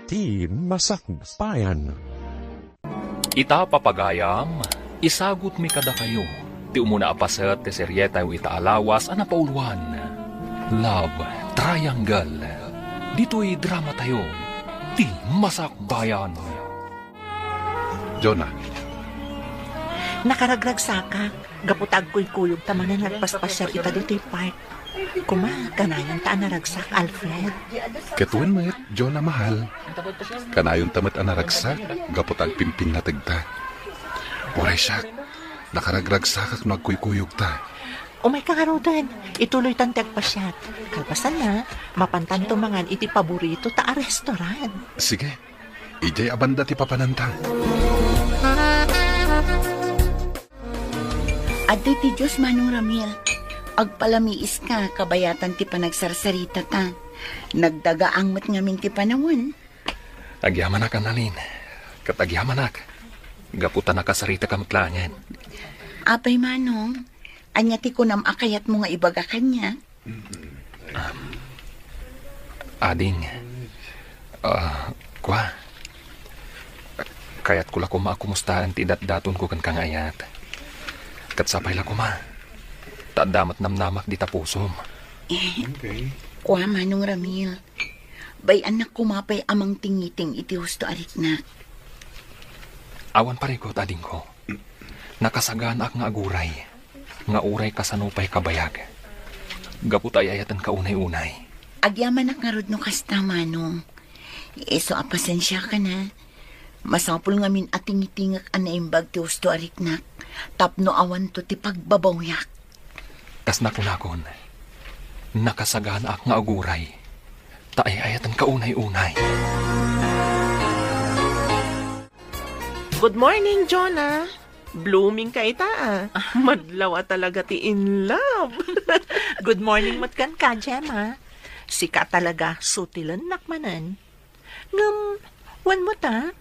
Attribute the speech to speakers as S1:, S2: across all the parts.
S1: Ti Masakbayan.
S2: Ita papagayam, isagot mi kada kayo. Ti umuna apaset ti seryeta yung itaalawas ana pauluan. Love Triangle. Dito'y drama tayo. Ti Masakbayan.
S3: Jonah,
S4: Nakaragragsaka, gaputag ko'y kuyog tamanan nagpaspasyal ita dito'y park. Kuma, kanayan ta naragsak, Alfred.
S3: katuin mo Jonah mahal. Kanayon tamat anaragsak, gapot pimpin na tagta. Uray siya, nakaragragsakak no agkuykuyog ta.
S4: Umay ka nga rodan, ituloy tan tagpasyat. Kalpasan na, mapantan tumangan iti paborito ta a restaurant.
S3: Sige, ijay abanda ti papananta.
S5: Aday ti Diyos, Manong Ramil. Agpalamiis ka, kabayatan ti panagsarsarita ta. Nagdagaang mat ngamin ti panawon.
S2: Agyamanak analin. Katagyamanak. Gaputan nakasarita ka maglangan.
S5: Apay, Manong, anya ti kunam akayat mo nga ibaga kanya.
S2: Ading. Kwa. Kaya't kula ko maakumustahan ti daton ko kan kangayat. Katsapay la ko ma. Tadamat namnamak di tapusom.
S5: Kwa, Manong Ramil. Bay anak kumapay amang tingiting iti husto ariknak.
S2: Awan parikot ading ko. Nakasagaan ak nga aguray. Nga uray kasanupay kabayag. Gaput ay ayatan ka unay-unay.
S5: Agyaman ak nga rod no kasta, Manong. Eso apasensya ka na. Masapul ngamin ating-itingak anaimbag ti husto ariknak. Tapno awan to ti pagbabawyak.
S2: Kas nakunakon. Nakasagaan ak nga aguray. Taay ayatan ka unay-unay.
S6: Good morning, Jonah. Blooming ka ita, Madlaw talaga ti in love.
S4: Good morning, matkan ka, Gemma. Sika talaga, sutilan nakmanan. Wan mo ta?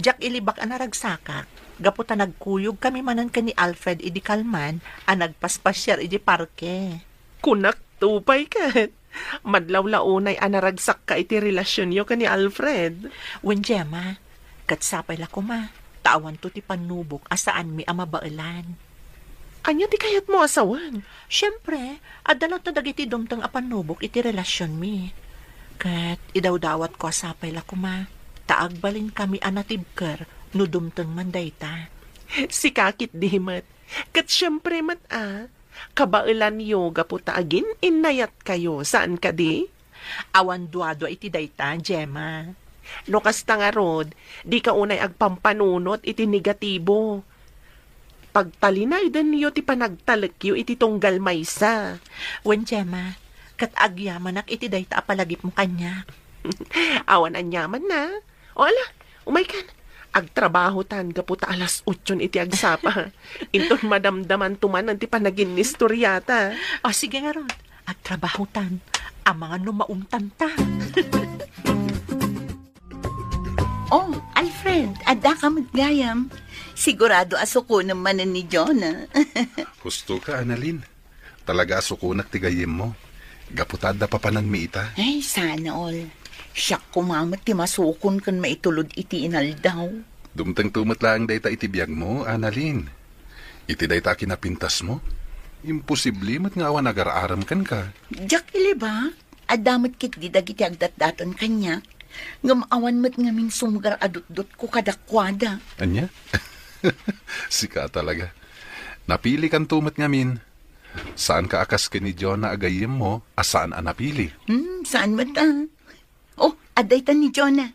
S4: Jack ilibak ang naragsakak. Gaputa nagkuyog kami manan ka ni Alfred idi Kalman, ang nagpaspasyar idi parke.
S6: Kunak tupay ka. Madlaw launay anaragsak ka iti relasyon yo ka ni Alfred.
S4: Wan, Gemma, katsapay la ko ma. Tawan to ti panubok asaan mi amabailan.
S6: Anya ti kayat mo asawan?
S4: Siyempre, adalat na dagiti dumtang apanubok iti relasyon mi. Kat idawdawat ko asapay la kuma. Taagbalin kami anatibker no dumtang mandayta.
S6: Si kakit di mat. Kat siyempre mat kabailan yo gaputa agin inayat kayo. Saan ka di?
S4: Awan duado iti dayta, Gemma.
S6: No kasta nga rod, di ka unay agpampanunot iti negatibo. Pagtalinay din niyo ti panagtalakyo iti tunggal maysa.
S4: Wen, Gemma, kat agyamanak iti dayta apalagip mo kanya.
S6: Awan anyaman na. O ala, umay kan. Agtrabaho tan gaputa alas 8 iti agsapa. Inton madamdaman tuman ti panagin istoryata.
S4: O sige nga rod, agtrabaho tan. Ang mga numauntan ta.
S5: Oh, Alfred, ada ka maglayam. Sigurado asuko naman ni Jonah.
S3: Husto ka, Annalyn. Talaga asukunak tigayim mo. Gaputada pa panan mi ita.
S5: Ay, sana all. Siyak kumamat ti masukon kan maitulod iti inaldaw.
S3: Dumtang tumat lang dayta itibiyag mo, Annalyn. Iti dayta kinapintas mo. Imposible mat nga awan agar-aram kan ka.
S5: Jack ili ba? Adamat kit di dagiti agdat-daton kanya. Ngamawan mat ngamin sumgar adut-dut ko kadakwada.
S3: Anya? Sika talaga. Napili kan tumat ngamin. Saan ka akas ka ni Jonah agayim mo, asaan ang napili?
S5: Saan mat Oh, aday ta ni Jonah.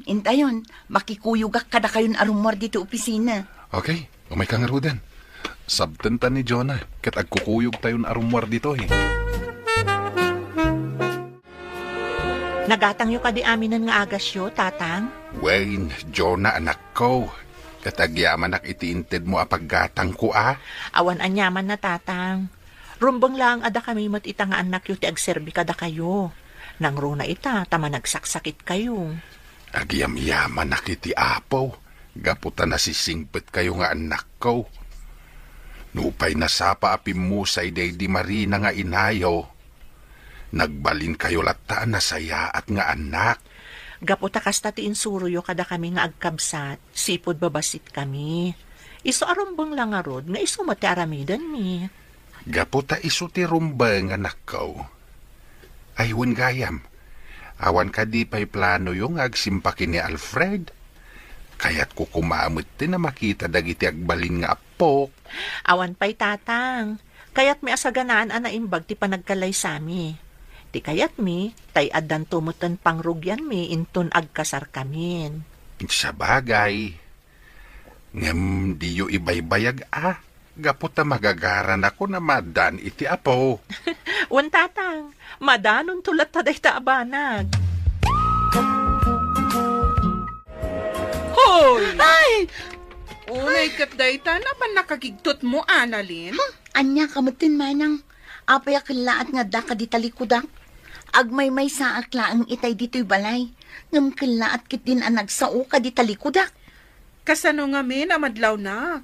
S5: Intayon, makikuyugak kada kayon arumor dito opisina.
S3: Okay, umay kang arudan. Sabtan ta ni Jonah, kat agkukuyog tayon arumor dito eh.
S4: Nagatang yu ka di aminan nga agasyo, tatang?
S3: Wayne, Jonah anak ko. Katagyaman nak itiinted mo apaggatang ko
S4: Awan anyaman na, tatang. Rumbang lang ada kami mat ita nga anak yu ti agserbi kada kayo. Nang runa ita, tama nagsaksakit kayo.
S3: Agyam-yaman nak iti apaw. Gaputa nasisingpet kayo nga anak ko. Nupay nasapa apim mo sa iday di Marina nga inayo. Nagbalin kayo lataan na saya at nga anak.
S4: Gaputa kasta ti insuruyo kada kami nga agkabsat, sipod babasit kami. Iso arumbang lang arod, nga iso mati aramidan mi.
S3: Gaputa iso ti rumba nga nakaw. Aywan gayam. Awan ka di pa'y plano yung agsimpakin ni Alfred. Kaya't ko kumamot din na makita dagiti agbalin nga apok.
S4: Awan pa'y tatang, kayat mi asaganaan anaimbag ti panagkalay sami. Ti kayat mi, tay adan tumutan pangrugyan mi inton agkasar kamin.
S3: Sa bagay. Ngem di yu ibaybayag Gaputa magagaran ako na madan iti apo.
S4: Wan tatang, madanon tulat taday taabanag.
S7: Hoy!
S4: Ay!
S7: Unay kat dayta na pa nakagigtot mo, Annalyn?
S5: Anya kamutin manang. Apay akilaat nga da ka di talikudak. Agmay-may sa akla ang itay dito'y balay. Ngam kilaat kit din ang nagsao ka di talikudak.
S7: Kasano nga min, amadlaw na.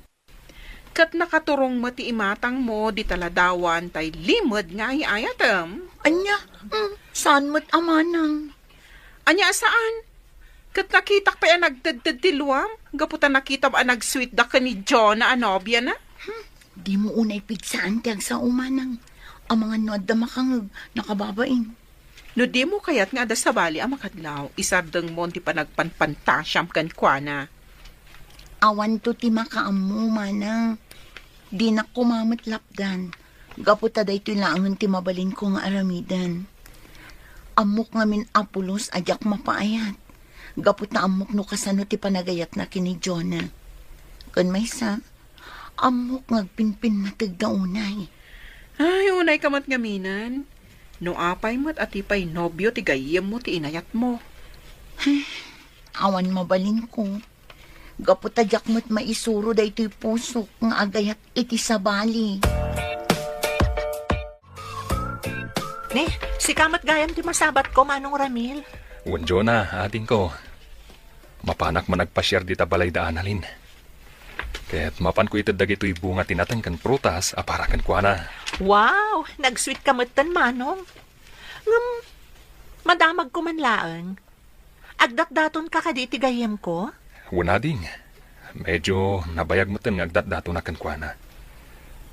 S7: Kat nakaturong mo ti imatang mo, di taladawan, tay limod nga iayatam.
S5: Anya, saan mo't amanang?
S7: Anya saan? Kat nakitak pa yan nagdadad ti luwam, gaputan nakita ba nag-sweet da ka ni John na anobya na?
S5: Di mo unay pigsaan tiyag sa umanang. Ang mga nuad da makangag, nakababain.
S7: No di mo kayat nga da sa bali ang makadlaw, isardang mo ti pa nagpanpantasyam kan kwa na.
S5: Awan to ti makaamu manang. Di na kumamot lapdan. Gaputa da ito'y laangan ti mabalin ko nga aramidan. Amok ngamin apulos ajak mapaayat. Gaputa amok no kasano ti panagayat na kini Jonah. Kan may sa, amok ngagpinpin na tigdaunay.
S7: Ay, unay kamat ngaminan. No apay mo't at ipay nobyo ti gayem mo ti inayat mo.
S5: Awan mabalin ko. Gaputa jak mo't maisuro da ito'y pusok nga agayat iti sabali.
S4: Ne, si kamat gayam ti masabat ko, Manong Ramil.
S2: Wanjo na, ating ko. Mapanak man nagpasyar di tabalay da Annalyn. Kaya't mapan ko itad dagito'y bunga tinatang kan prutas, aparakan ko na.
S4: Wow, nag-sweet kamutan, Manong. Madamag ko man laang. Agdat-daton ka kaditi gayam ko?
S2: Wala ding. Medyo nabayag mo tan nga agdat-dato na kankwana.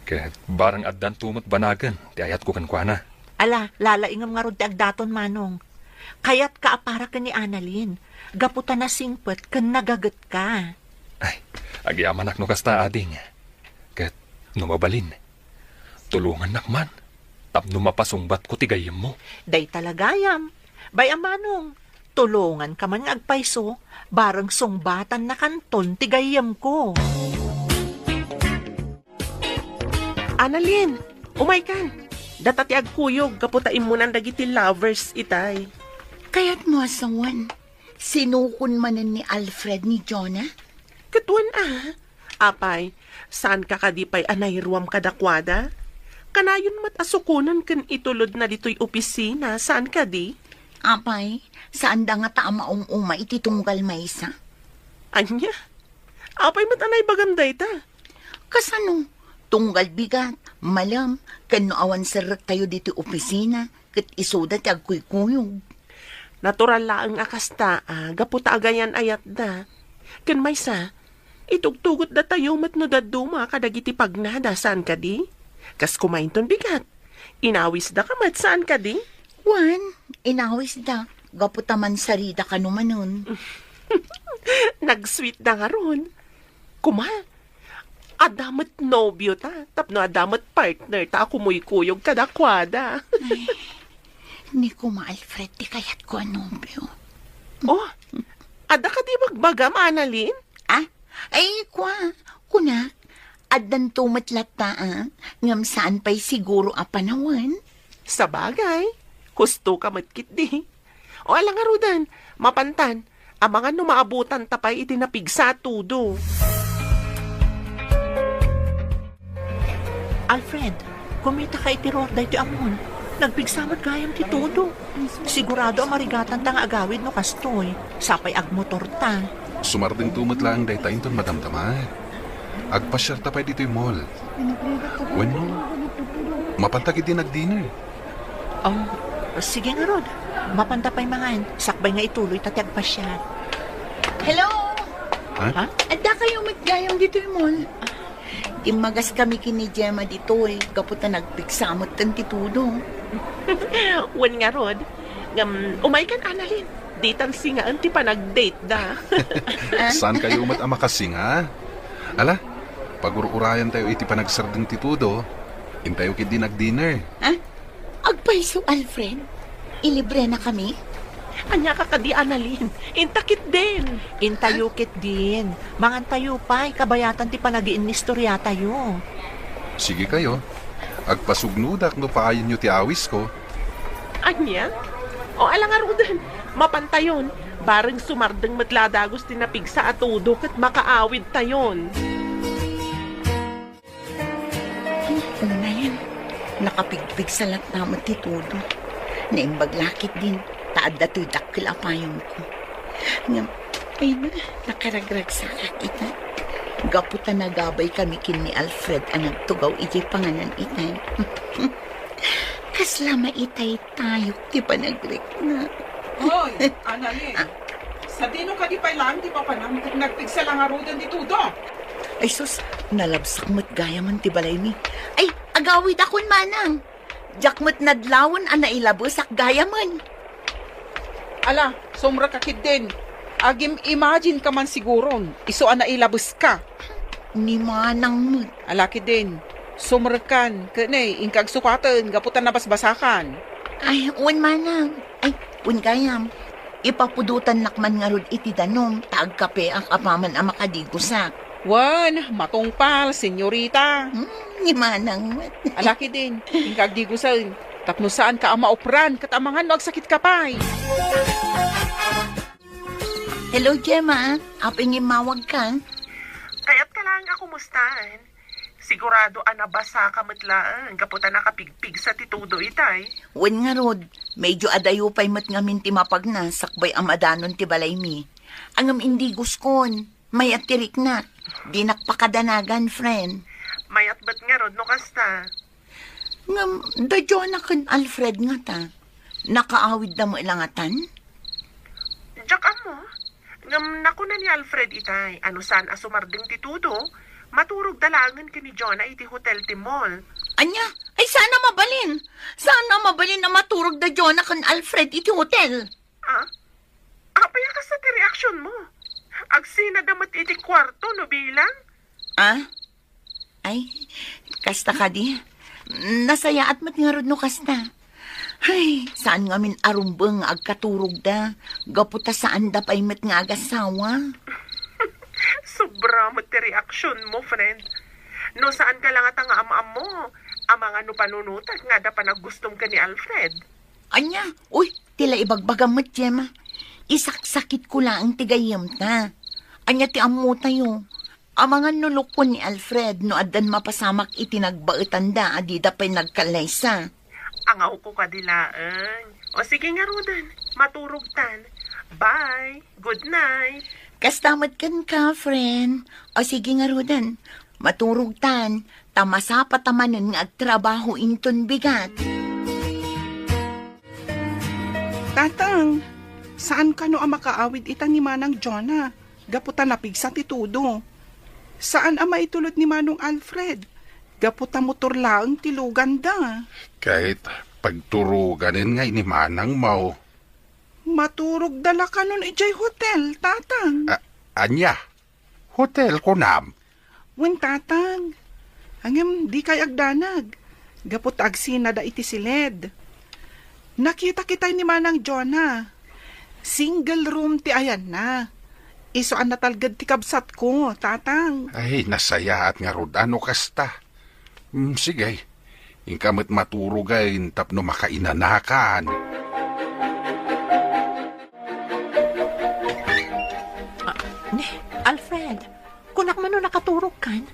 S2: Kaya barang addan tumot banagan, ti ayat ko kankwana.
S4: Ala, lalaingam nga rod ti agdaton, Manong. Kayat ka apara ka ni Annalyn. Gaputa na singpet kan nagagat ka.
S2: Ay, agyaman no kasta ading. Kaya numabalin. Tulungan nakman. Tapno mapasungbat ko ti gayem mo.
S4: Day talagayam. Bayam, Manong. Tulungan ka man nga agpayso, barang sungbatan na kanton ti gayam ko.
S6: Annalyn, umay kan. Datati agkuyog, kaputain mo ng dagiti lovers itay.
S5: Kaya't mo asawan, sinukon manan ni Alfred ni Jonah?
S6: Katuan Apay, saan ka kadipay anayruam kadakwada? Kanayon mat asukunan kan itulod na dito'y opisina, saan ka di?
S5: Apay, saan da nga taamaong uma ititunggal maysa?
S6: Anya? Apay mat anay baganday ta.
S5: Kasano? Tunggal bigat, malam, kano awan sarat tayo dito opisina, kat isoda ti agkuykuyog.
S6: Natural laang akasta, gaputa agayan ayat da. Kan maysa, itugtugot da tayo mat no daduma kadagiti pagnada, saan ka di? Kas kumainton bigat. Inawis da ka mat, saan ka di?
S5: Wan, inawis da. Gaputa man sarida ka numanon.
S6: Nag-sweet na nga ron. Kuma, adamat nobyo ta. Tapno adamat partner ta. Kumuy-kuyog kadakwada.
S5: Ni kuma Alfred, di kayat ko anobyo.
S6: Oh, ada ka di magbagam, Annalyn?
S5: Ay, kuna, adan tumatlat ta, ngam saan pa'y siguro apanawan?
S6: Sa bagay, husto ka matkit di. O alang arudan, mapantan, ang mga numaabutan tapay itinapig sa tudo.
S4: Alfred, kumita ka itiror dahi ti amon. Nagpigsamad gayam ti todo. Sigurado ang marigatan tang agawid no kastoy. Sapay agmotor ta.
S3: Sumarding tumot lang dayta inton madamdaman. Agpasyar tapay dito'y mall. Bueno, mapantagid din nag-dinner.
S4: Oh, sige nga rod. Mapantapay mangan. Sakbay nga ituloy tatag pa siya.
S5: Hello?
S4: Ha?
S5: Adda kayo magayong dito yung mall. Imagas kami kini Gemma dito eh. Kaputa nagpiksamot ng titudo.
S6: Wan nga rod. Umay kan Annalyn. Ditan singaan ti pa nag-date da.
S3: Saan kayo umat ang makasinga? Ala, pag-ururayan tayo iti panagsardeng titudo, intayo kid din nag-dinner.
S5: Ha? Agpaiso, Alfred? Ilibre na kami?
S6: Anya ka kadi Annalyn. Intakit din.
S4: Intayukit din. Mangan tayo pa, kabayatan ti panagiin ni istorya tayo.
S3: Sige kayo, agpasugnudak no paayin nyo ti awis ko.
S6: Anya? O alang arudan. Mapantayon. Bareng sumardeng matladagos tinapig sa atudo kat makaawid tayon.
S5: Una yan. Nakapigpig sa lat naman titudo. Naimbaglakit din. Taad na to'y dakil apayong ko. Ngam, ay na, nakaragrag sa kakita. Gaputa na gabay kami kin ni Alfred ang nagtugaw iti panganan itay. Kaslama itay tayo, di pa nagrik na.
S7: Hoy, Annalyn. Sa dino ka di pa lang, di pa pa nang nagpigsa lang arudan di tudo.
S5: Ay sus, nalabsak mo't gaya man ti balay mi. Ay, agawid akon manang. Jak mo't nadlawon ang nailabusak gaya man.
S7: Ala, sumra ka kid din. Agim imagine ka man siguron. Iso na ilabos ka.
S5: Ni manang mo't.
S7: Ala kid din. Sumrakan. Kanay, ingkag sukatan. Gaputan na basbasakan.
S5: Ay, un manang. Ay, un gayam. Ipapudutan nakman nga rod iti danom. Taag kape ang apaman ang makadigusak.
S7: Wan, matungpal, senyorita.
S5: Ni manang mo't.
S7: Ala kid din. Ingkag digusan. Tapno saan ka ang maopran kat amangan no agsakit ka pa'y.
S5: Hello, Gemma. Aping imawag ka.
S6: Kaya't ka lang ako mustaan. Sigurado anabasa ka matlaan. Kaputa nakapigpig sa titudo itay.
S5: Wen nga rod, medyo adayo pa'y mat nga minti mapagna, sakbay ang adanon ti balay mi. Angam indi guskon, may atirik na. Di nakpakadanagan, friend.
S6: Mayat ba't nga rod no kasta?
S5: Ngam, da Jonah kan Alfred nga ta. Nakaawid na mo ilangatan?
S6: Diyak mo. Ngam nakuna ni Alfred itay. Ano saan asumarding titudo? Maturog dalangan ka ni Jonah iti hotel ti mall.
S5: Anya, ay sana mabalin. Sana mabalin na maturog da Jonah kan Alfred iti hotel.
S6: Ah? Apaya ka sa ti reaksyon mo. Agsina damat iti kwarto no bilang?
S5: Ah? Ay, kasta ka di. Nasaya at matngarod no kasta. Ay, saan nga min arumbang agkaturog da? Gaputa saan da pa'y mat nga agasawa?
S6: Sobra mo ti reaksyon mo, friend. No saan ka lang at ang amaam mo? Ang mga no panunutag nga da pa naggustom ka ni Alfred.
S5: Anya, uy, tila ibagbagam mat, Gemma. Isaksakit ko lang ang tigayam ta. Anya ti amo tayo. Amangan nulok ko ni Alfred no adan mapasamak itinagbaetan da adida pa'y nagkalaysa.
S6: Angaw ko kadilaan. O sige nga Rudan, maturog tan. Bye, good night.
S5: Kastamat kan ka, friend. O sige nga Rudan, maturog tan, tamasa patamanon nga agtrabaho inton bigat.
S7: Tatang, saan ka no ang makaawid ita ni Manang Jonah? Gaputa napig sa titudo. Saan ang maitulod ni Manong Alfred? Gaputa motor laang tilugan da.
S3: Kahit pagturuganin nga ni Manang mau.
S7: Maturog dala ka nun ijay hotel, tatang.
S3: Anya, hotel ko nam.
S7: Wen tatang, hangem di kay agdanag. Gapot agsina da iti siled. Nakita kitay ni Manang Jonah. Single room ti ayan na. Iso ang natalgad ti kabsat ko, tatang.
S3: Ay, nasaya at nga rodano kasta. Sige, ingkamit maturugayin tapno makainanakan.
S4: Alfred, kunak man no nakaturog kan?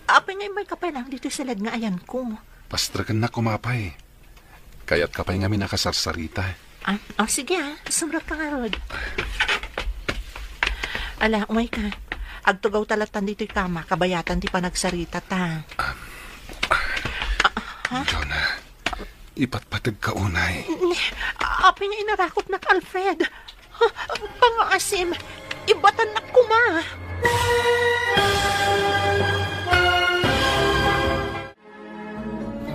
S4: Apay ngay may kapay lang dito silad nga ayan ko.
S3: Pastragan na kumapay. Kaya't kapay nga minakasarsarita.
S4: Sige sumrak ka nga rod. Ala, umay ka. Agtugaw talatan dito'y kama, kabayatan ti pa nagsarita ta.
S3: Jonah, ipatpatag ka unay.
S4: Api nga inarakot na Alfred. Pangaasim, ibatan na kuma.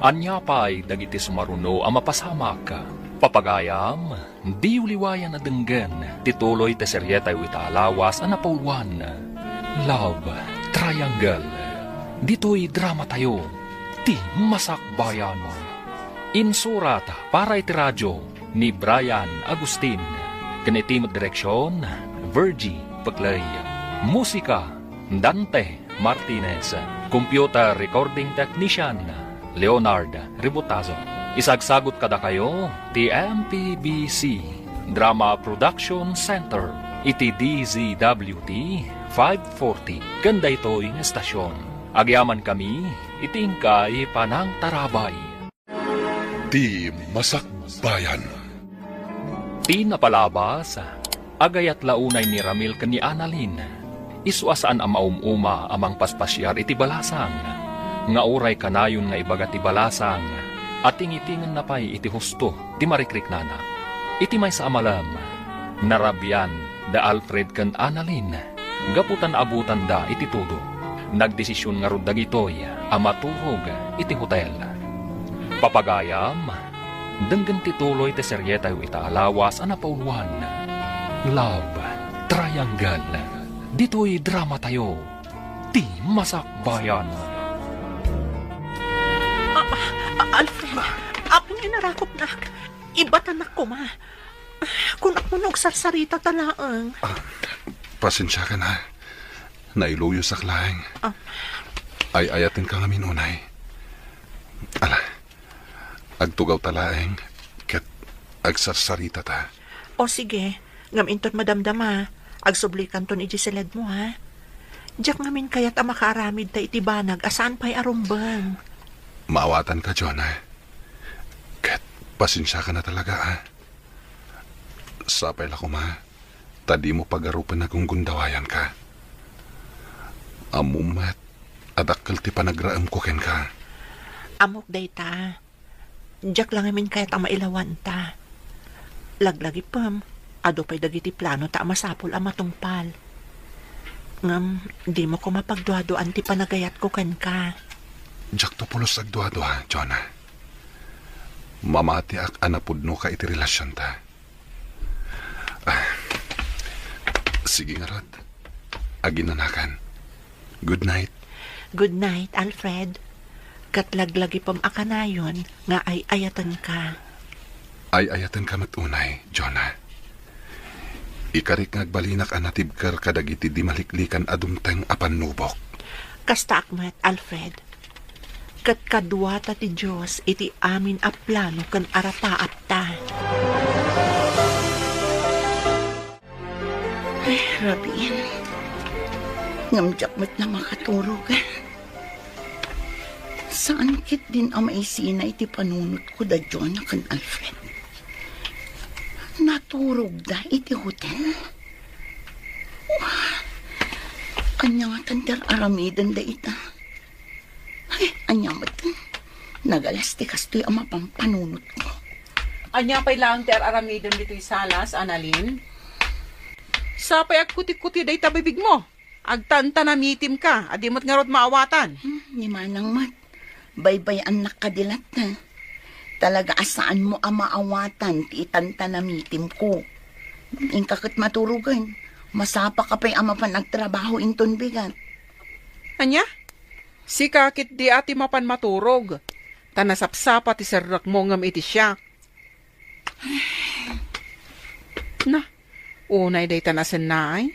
S2: Anya pa'y dagiti sumaruno ang mapasamak. Papagayam, di uliwayan na denggen, tituloy te seryeta yu itaalawas ang napauluan. Love Triangle. Dito'y drama tayo, ti masakbayan. Insurat para iti radyo ni Brian Agustin. Kanitimot direksyon, Virgie Paclay. Musika, Dante Martinez. Computer recording technician, Leonard Ributazo. Isagsagot kada kayo, TMPBC Drama Production Center, iti DZWT 540. Ganda ito'y estasyon. Agyaman kami, itingkay panang tarabay.
S1: Di Masakbayan.
S2: Ti napalabas, agayat launay ni Ramil ken ni Annalyn. Isuasaan ang maumuma amang paspasyar iti balasang. Nga uray kanayon nga ibagat ti balasang. At tingitingan na pa'y iti husto, ti marikrik nana. Iti may sa amalam, narabyan da Alfred ken Annalyn. Gaputan abutan da iti tudo. Nagdesisyon nga rod dagitoy, amaturog iti hotel. Papagayam, denggan tituloy te seryeta yu itaalawas ang napauluan. Love Triangle. Dito'y drama tayo, ti masakbayan.
S4: Alfred, api nga inarakot na. Ibatan na kuma. Kung ako nagsarsarita talaang.
S3: Pasensya ka na. Nailuyo sa klaeng. Ay ayatin ka nga minunay. Ala, agtugaw talaeng, ket agsarsarita ta.
S4: O sige, ngaminton madamdama. Agsublikan ton ijiseled mo, ha? Diyak ngamin kaya't ang makaaramid ta itibanag asaan pa'y arumbang.
S3: Maawatan ka, Jonah. Ket, pasensya ka na talaga, ha? Sapay la ko, ma. Tadi mo pagarupan na kung gundawayan ka. Amumat, adakkel ti panagraam ko ken ka.
S4: Amok day ta. Diyak lang ngamin kaya't ang mailawan ta. Laglagi pam, ado pa'y dagiti plano ta masapol ang matungpal. Ngam, di mo ko mapagduadoan ti panagayat ko ken ka.
S3: Diyak to pulos agduado, ha, Jonah. Mamati ak anapudno ka iti relasyon ta. Sige nga rod. Aginanakan. Good night.
S4: Good night, Alfred. Katlaglagi pam akanayon nga ay ayatan ka.
S3: Ay ayatan ka matunay, Jonah. Ikarik ngagbalinak anatibker kadagiti di maliklikan adumteng apan nubok.
S4: Kasta akmat, Alfred. Kat kadwata ti Diyos iti amin a plano kan arapaap ta.
S5: Ay, Rabin. Ngamjak mo't na makaturog. Saan kit din ang maisina iti panunot ko da John kan Alfred? Naturog da iti hotel? Anya nga tandar aramidan da ita. Ay, anya matan. Nagalasti kastoy ang mapampanunot ko.
S7: Anya pa'y lang ter aramidon dito'y salas, Annalyn. Sapay ag kuti-kuti day tabibig mo. Agtanta na mitim ka, adimot nga rod maawatan.
S5: Ni manang mat. Baybay anak kadilat na. Talaga asaan mo ang maawatan ti itanta na mitim ko. Ingkakit maturugan. Masapa ka pa'y ama pa nagtrabaho inton bigat.
S7: Anya? Si kakit di ati mapan maturog. Tanasapsapa ti serrak mo ngam iti siya. Na, unay day tanasan na ay.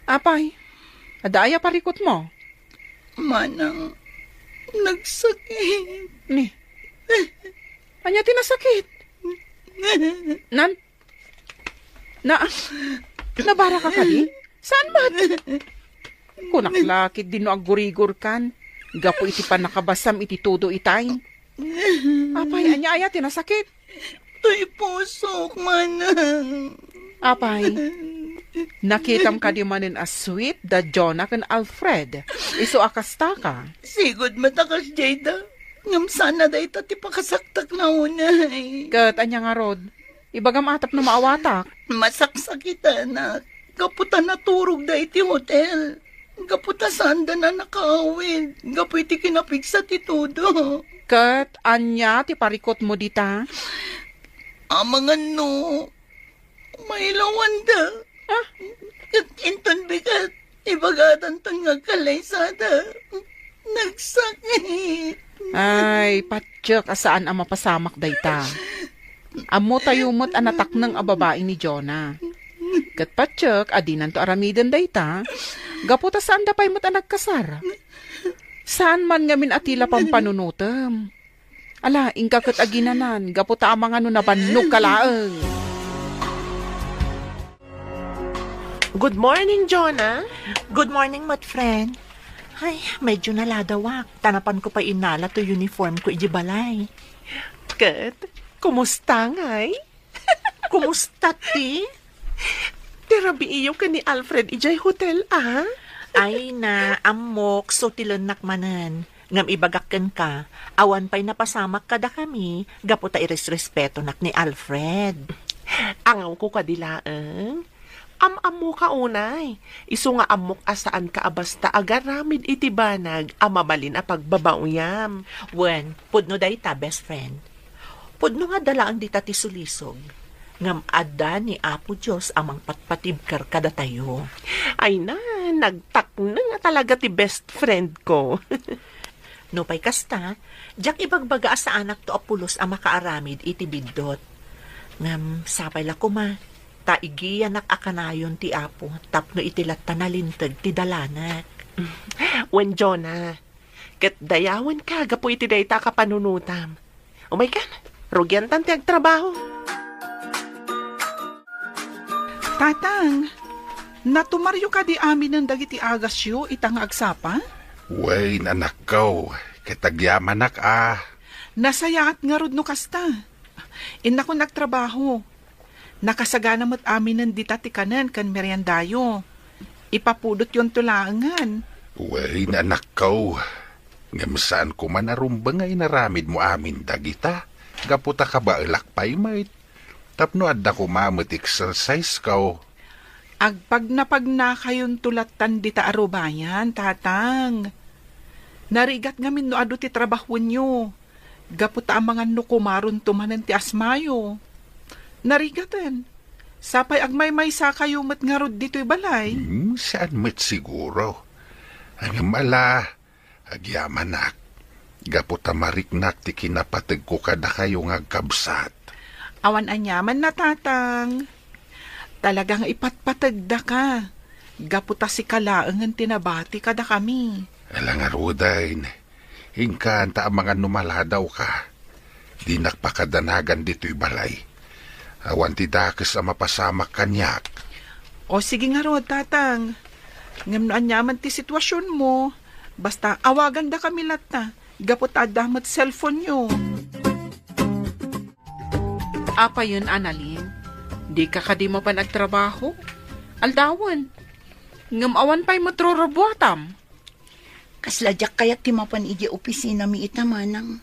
S7: Apay, adaya parikot mo.
S5: Manang, nagsakit.
S7: Ni, anya tinasakit? Nabara ka kadi? Saan mat? Kunaklakit din no agurigor kan. Gapo iti pa nakabasam iti todo itay. Apay, anya tinasakit?
S5: Tuy pusok, manang.
S7: Apay, nakitam ka di manin as sweet da Jonah kan Alfred. Iso akasta ka.
S5: Sigod matakas, Jada. Ngam sana da ito ti pakasaktak na unay.
S7: Kat anya nga rod, Ibagam atap na maawatak.
S5: Masaksakit, anak. Gaputa naturog da iti hotel. Gaputa sanda na nakaawid. Gaputi kinapigsa ti todo.
S7: Kat, anya, ti parikot mo dita.
S5: Amangan no. May lawanda. Kat inton bigat. Ibagatan ton nga kalaysada. Nagsakit.
S7: Ay, patsyak, asaan ang mapasamak dayta. Amo tayo mo't anatak ng ababae ni Jonah. Kat patsyak, adinan to aramidan dayta. Gaputa saan dapay mo't anak kasar. Saan man ngamin atila pang panunutam. Ala, ingkakot aginanan, gaputa ang mga nabannog kalaang.
S6: Good morning, Jonah.
S4: Good morning, mat friend. Ay, medyo naladawak. Tanapan ko pa inala to uniform ko ijibalay.
S6: Kat, kumusta ngay?
S4: Kumusta, ti?
S6: Tirabi iyo ka ni Alfred ijay hotel, ah?
S4: Ay na, amok, so tilanak manan. Ngam ibagakken ka, awan pa'y napasamak kada kami, gaputa iresrespeto nak ni Alfred.
S6: Angaw ko kadilaang. Am-amo ka unay. Isu nga amok asaan ka abasta agaramid iti banag amabalin a pagbabauyam.
S4: Wen, pudno dayta, best friend. Pudno nga dalaan dita ti sulisog. Ngam adda ni Apo Diyos amang patpatibkar kada tayo.
S6: Ay na, nagtakna nga talaga ti best friend ko.
S4: No pa'y kasta, jak ibagbaga sa anak to apulos ang makaaramid iti bidot. Ngam sapay la kuma, taigiyan nak akanayon ti Apo, tapno itilat tanalintag ti dalanak.
S6: Wen Jonah, ket dayawan ka, gapo iti dayta ka panunutam. Umay kan, rugyan tan ti agtrabaho.
S7: Tatang, natumaryo ka di amin ng dagiti agasyo itang agsapa?
S3: Way, anak ko. Kitagyaman nak
S7: Nasayaat nga rod no kasta. Ina ko nagtrabaho. Nakasagana mo't amin ng ditati kanan kan meriendayo. Ipapudot yon tulangan.
S3: Way, anak ko. Ngamasaan ko man arumbang ay naramid mo amin dagita. Gaputa ka ba ilakpay, mate? Tapno adda ko mamut exercise ko.
S7: Agpag napagna kayon tulatan dita arubayan, tatang. Narigat ngamin no ado ti trabaho nyo. Gaputa ang mga nukumaron tumanan ti asmayo. Narigatan. Sapay agmay-may sa kayo mat nga rod dito'y balay.
S3: Saan met siguro? Ang mala, agyamanak. Gaputa mariknak ti kinapatag ko kada kayo nga kabsat.
S7: Awan anyaman na, tatang. Talagang ipatpatagda ka. Gaputa si kalaangan tinabati kada kami.
S3: Alang arudain, hingkanta ang mga numaladaw ka. Di nakpakadanagan dito'y balay. Awan ti dakes ang mapasamak kanyak.
S7: O sige nga rod, tatang. Ngam anyaman ti sitwasyon mo. Basta awagan da kami lata. Gaputa damot cellphone nyo. Apa yun, Annalyn? Di ka kadi mo pa nagtrabaho? Aldawan. Ngamawan pa'y matrorobuatam.
S5: Kasladyak kaya't timapan iji opisina mi itamanang.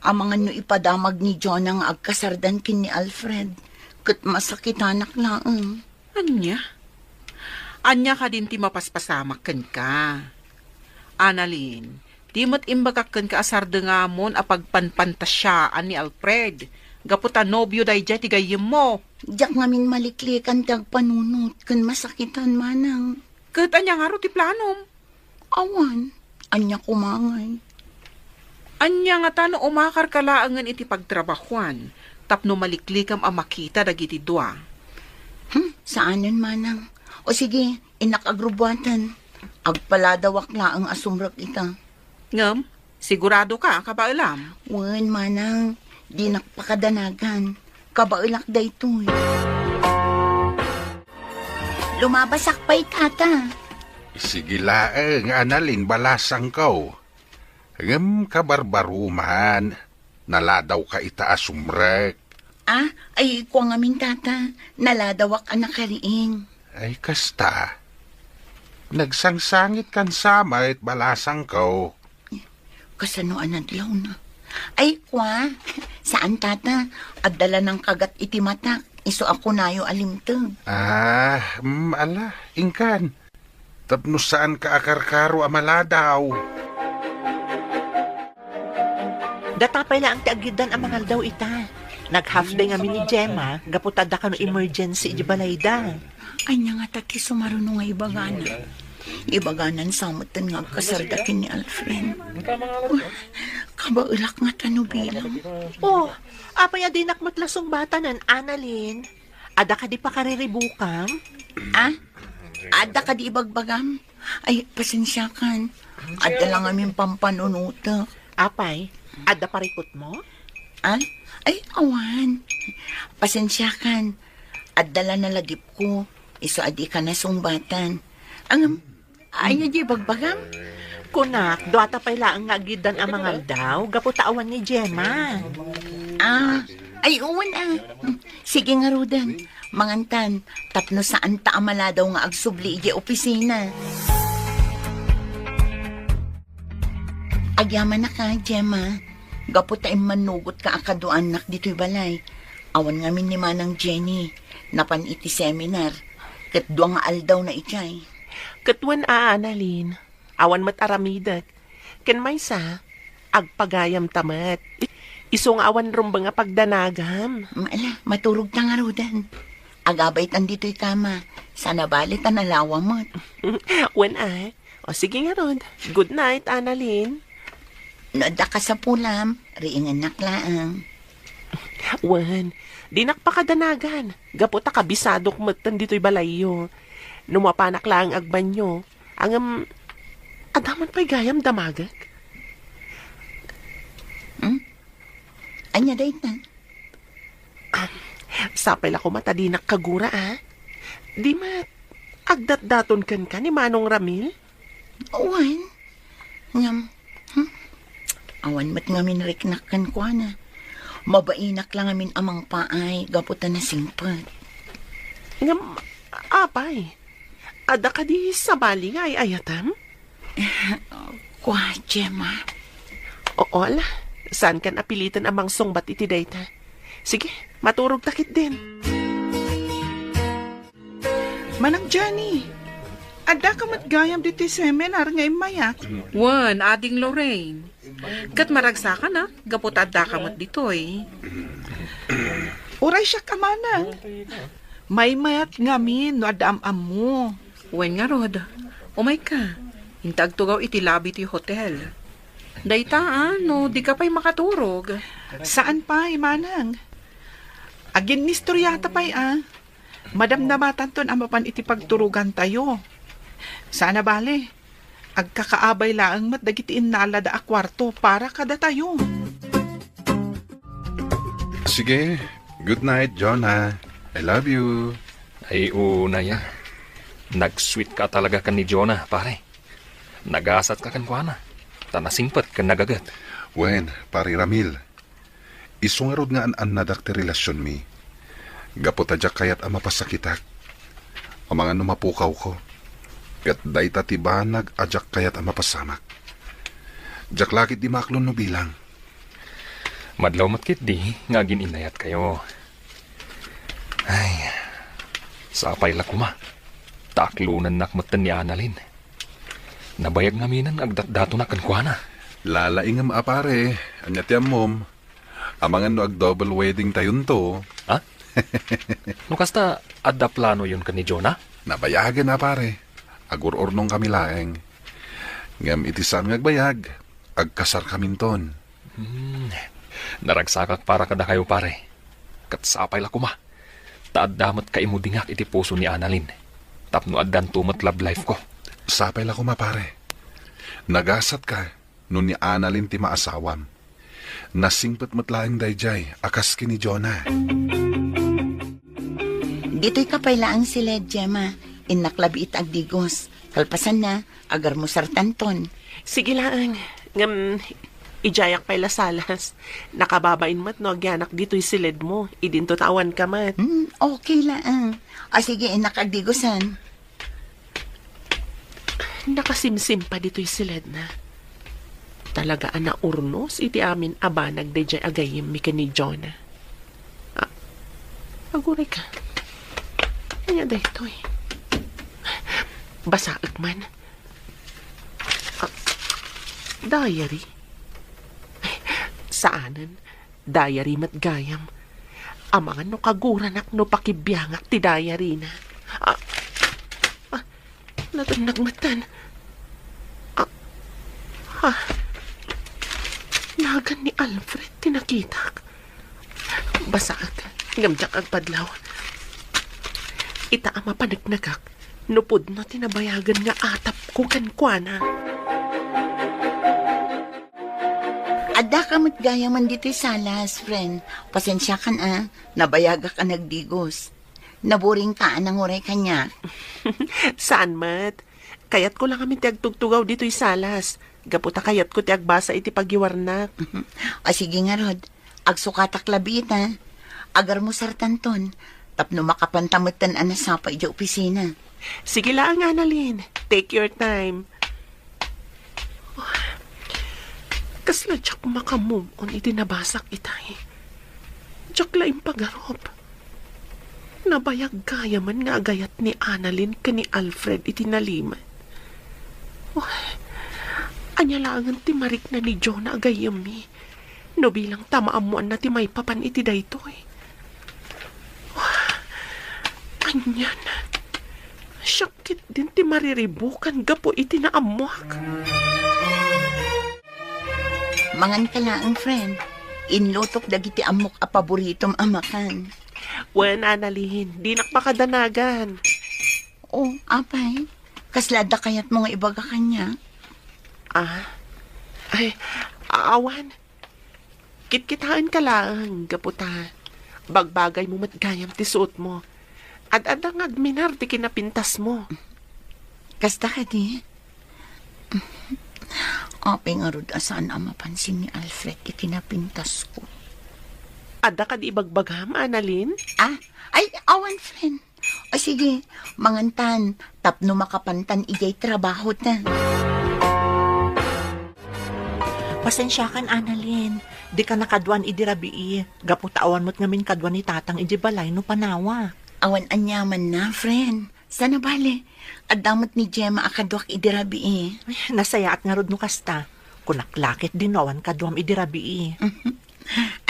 S5: Amangan no ipadamag ni Jonah nga agkasardan kin ni Alfred. Kat masakitanak laang.
S7: Anya? Anya ka din ti mapaspasamak kan ka. Annalyn, di mat imbagakan ka asarda nga mon apagpanpantasyaan ni Alfred. Gaputa nobyo day jay tigayim mo.
S5: Diyak ngamin maliklikan tag panunot kun masakitan manang.
S7: Kat anya nga ro ti planom.
S5: Awan, anya kumangay.
S7: Anya nga tano umakar kalaangan iti pagtrabahuan. Tapno maliklikam ang makita dagiti dua.
S5: Saanan manang? O sige, inakagrubwatan. Agpaladawak la ang asumrap ita.
S7: Ngam, sigurado ka kabailam.
S5: Wen manang, di nakpakadanagan. Kabailak da ito'y. Lumabasak pa'y tata.
S3: Sige laeng, Annalyn, balasang ko. Ngam kabarbaruman, naladaw ka itaas umrek.
S5: Ay ko nga min tata. Naladawak anak kariing.
S3: Ay kasta. Nagsangsangit kan samay at balasang ko.
S5: Kasano anadlaw na. Ay, kwa. Saan tata? Adala ng kagat iti matak. Iso ako nayo alimtag.
S3: Ala, ingkan. Tapno saan ka akarkaro amaladaw?
S4: Datapay lang ang tiagidan ang mangal daw ita. Nag-half day nga ni Gemma, gaputada ka no emergency di balayda.
S5: Ay niya nga tati sumaruno nga ibaganan. Ibaganan samutan nga kasardakin ni Alfred. Kabaulak nga tanubilang.
S4: Oh, apay adinak matlasong bata nan, Annalyn. Ada ka di pa kariribukam?
S5: Ah? Ada ka di ibagbagam? Ay, pasensya kan. Ada lang aming pampanunutak.
S4: Apay, ada parikot mo?
S5: Ah? Ay, awan. Pasensya kan. Adala na lagip ko. Iso adi ka na sumbatan. Ang ayaw di bagbagam?
S4: Kunak, doata pay laang nga agidan ang mangal daw, gaputaawan ni Gemma.
S5: Ah, ay uwan ah. Sige nga Rudan. Mangantan, tapno saan ta amala daw nga agsubli iti opisina. Agyaman na ka, Gemma. Gaputa manugot ka akaduan nak dito'y balay. Awan ngamin ni Manang Jenny. Napan iti seminar. Kat duwa nga aldaw na itay.
S6: Katwan Annalyn. Awan mat aramidag. Ken may sa, agpagayam tamat. Isong awan rumba nga pagdanagam.
S5: Maala, maturog ta nga Rudan. Agabay tan dito'y kama. Sana balit ang nalawa mo.
S6: Wen ay. O sige nga Rod. Good night, Annalyn.
S5: Noda ka sa pulam, riingan naklaang.
S6: Wen, di nakpakadanagan. Gaputa kabisadok matan dito'y balayo. Numapanak lang agbanyo. Ang adaman pa'y gayam damagak.
S5: Anya day na?
S6: Sapay ako mata di nakagura Di mat, agdat-daton kan ka ni Manong Ramil?
S5: Awan. Ngam. Awan mat ngamin riknakkan ko na. Mabainak lang amin amang paay, gaputan na singpat.
S6: Ngam, apay. Ada ka di sa bali nga ay ayatam?
S5: Kwa, Gemma.
S6: Oo ala, saan kan apilitan amang sungbat iti dayta? Sige, maturog takit din.
S7: Manang Johnny, ada ka matgayam dito seminar nga imayak.
S8: Wan, ading Lorraine. Kat maragsa ka na, gapot adda ka mat ditoy.
S7: Uray siya kamana. May mayat ngamin no adam-am mo.
S8: Wan nga Rod, umay ka. Intag tugaw iti labi ti hotel. Dayta no, di ka pa'y makaturog.
S7: Saan pa, Manang? Agin nistoryata pa'y Madam na matanton amapan iti pagturugan tayo. Sana bale, agkakaabay laang mat dagitiin nalada a kwarto para kada tayo.
S3: Sige, good night, Jonah. I love you.
S2: Ay, una ya. Nag-sweet ka talaga kan ni Jonah, pare. Nagasat ka kan kuana. Tanasingpat kan nagagat.
S3: Wen, pari Ramil. Isungarod nga an nadak ti relasyon mi. Gapot adyak kayat ama pasakitak. Ang mga numapukaw ko. Kat dayta tibanag adyak kayat ama pasamak. Jak lakit di maklon no bilang.
S2: Madlaw matkit di, nga gininayat kayo. Ay, sapay la kuma. Taklunan nakmatan ni Annalyn. Nabayag ngaminan agdat-dato na kankwana.
S3: Lalaingam apare, anyat mom. Amangan no ag double wedding tayon to.
S2: Ha? No kasta adda plano yun ka ni Jonah?
S3: Nabayagan apare. Agur-ornong kami laeng. Ngam itisam ngagbayag. Agkasar kaminton.
S2: Naragsakak para kada kayo pare. Katsapay la kuma. Taaddamat kaimudingak iti puso ni Annalyn. Tapno addan tumat love life ko.
S3: Sapay la kuma pare. Nagasat ka nun ni Annalyn ti maasawam. Nasingpat matlaing dayjay akas kini Jonah.
S5: Dito'y kapaylaang sila, Gemma. Inaklabi it agdigos. Kalpasan na, agar mo sartanton.
S6: Sige lang. Ngam, ijayak pa'y lasalas. Nakababain mat no agyanak dito'y silid mo. Idinto tawan ka mat.
S5: Okay lang. Sige, inakagdigosan.
S6: Nakasimsim pa dito'y silid na. Talaga ana urnos iti amin abanag de jay agayim mi ni Jonah. Aguray ka. Kanya da ito eh. Basaag man. Diary. Saanan? Diary mat gayam. Amangan no kaguranak no pakibiyangak ti diary na. Nagnagmatan. Nagan ni Alfred tinakitak. Basaag. Ngamjak ag padlaw. Ita ama panagnagak. Nupod na tinabayagan nga atap ko kankwana.
S5: Ada ka matgaya man dito salas, friend. Pasensya ka na. Nabayaga ka nagdigos. Naburing ka anang uray kanya.
S6: Saan mat? Kayat ko lang kami tiagtugtugaw dito'y salas. Gaputa kayat ko tiagbasa iti pagiwarnak.
S5: O sige nga, Rod. Agsukatak labit, ha? Agar mo sartanton. Tapno makapantamutan anasapa iti opisina.
S6: Sige lang, Annalyn. Take your time. Kasla tsak makamove on iti nabasak itay. Tsak laing pagarop. Nabayag gaya man nga agayat ni Annalyn ka ni Alfred iti naliman. Anyalangan ti marik na ni Jonah agayam mi. No bilang tamaamuan na ti may papan iti daytoy. Anyan. Syakit din ti mariribukan gapo iti naamuak.
S5: Mangan ka lang, friend. Inlutok dagiti amok a paboritom amakan.
S6: Wen, Annalyn, di nakmakadanagan.
S5: Oh, apay. Kaslada kayat mo nga ibaga kanya.
S6: Ay, awan. Kitkitaan ka lang, gaputa. Bagbagay mo matgayam ti suot mo. At adang agminar ti kinapintas mo.
S5: Kasta ka di? Apay nga rod asaan ang mapansin ni Alfred iti napintas ko.
S6: Ada ka di ibagbagam, Annalyn?
S5: Ay, awan, friend. O sige, mangantan, tapno makapantan ijay trabaho ta.
S4: Pasensya kan, Annalyn. Di ka nakadwan idirabii. Gaputawan mo't ngamin kadwan ni tatang iji balay no panawa.
S5: Awan anyaman na, friend. Sana bale. Adamot ni Gemma akadwak idirabii.
S4: Ay, nasayaat nga rod no kasta. Kunaklakit din awan kadwam idirabii.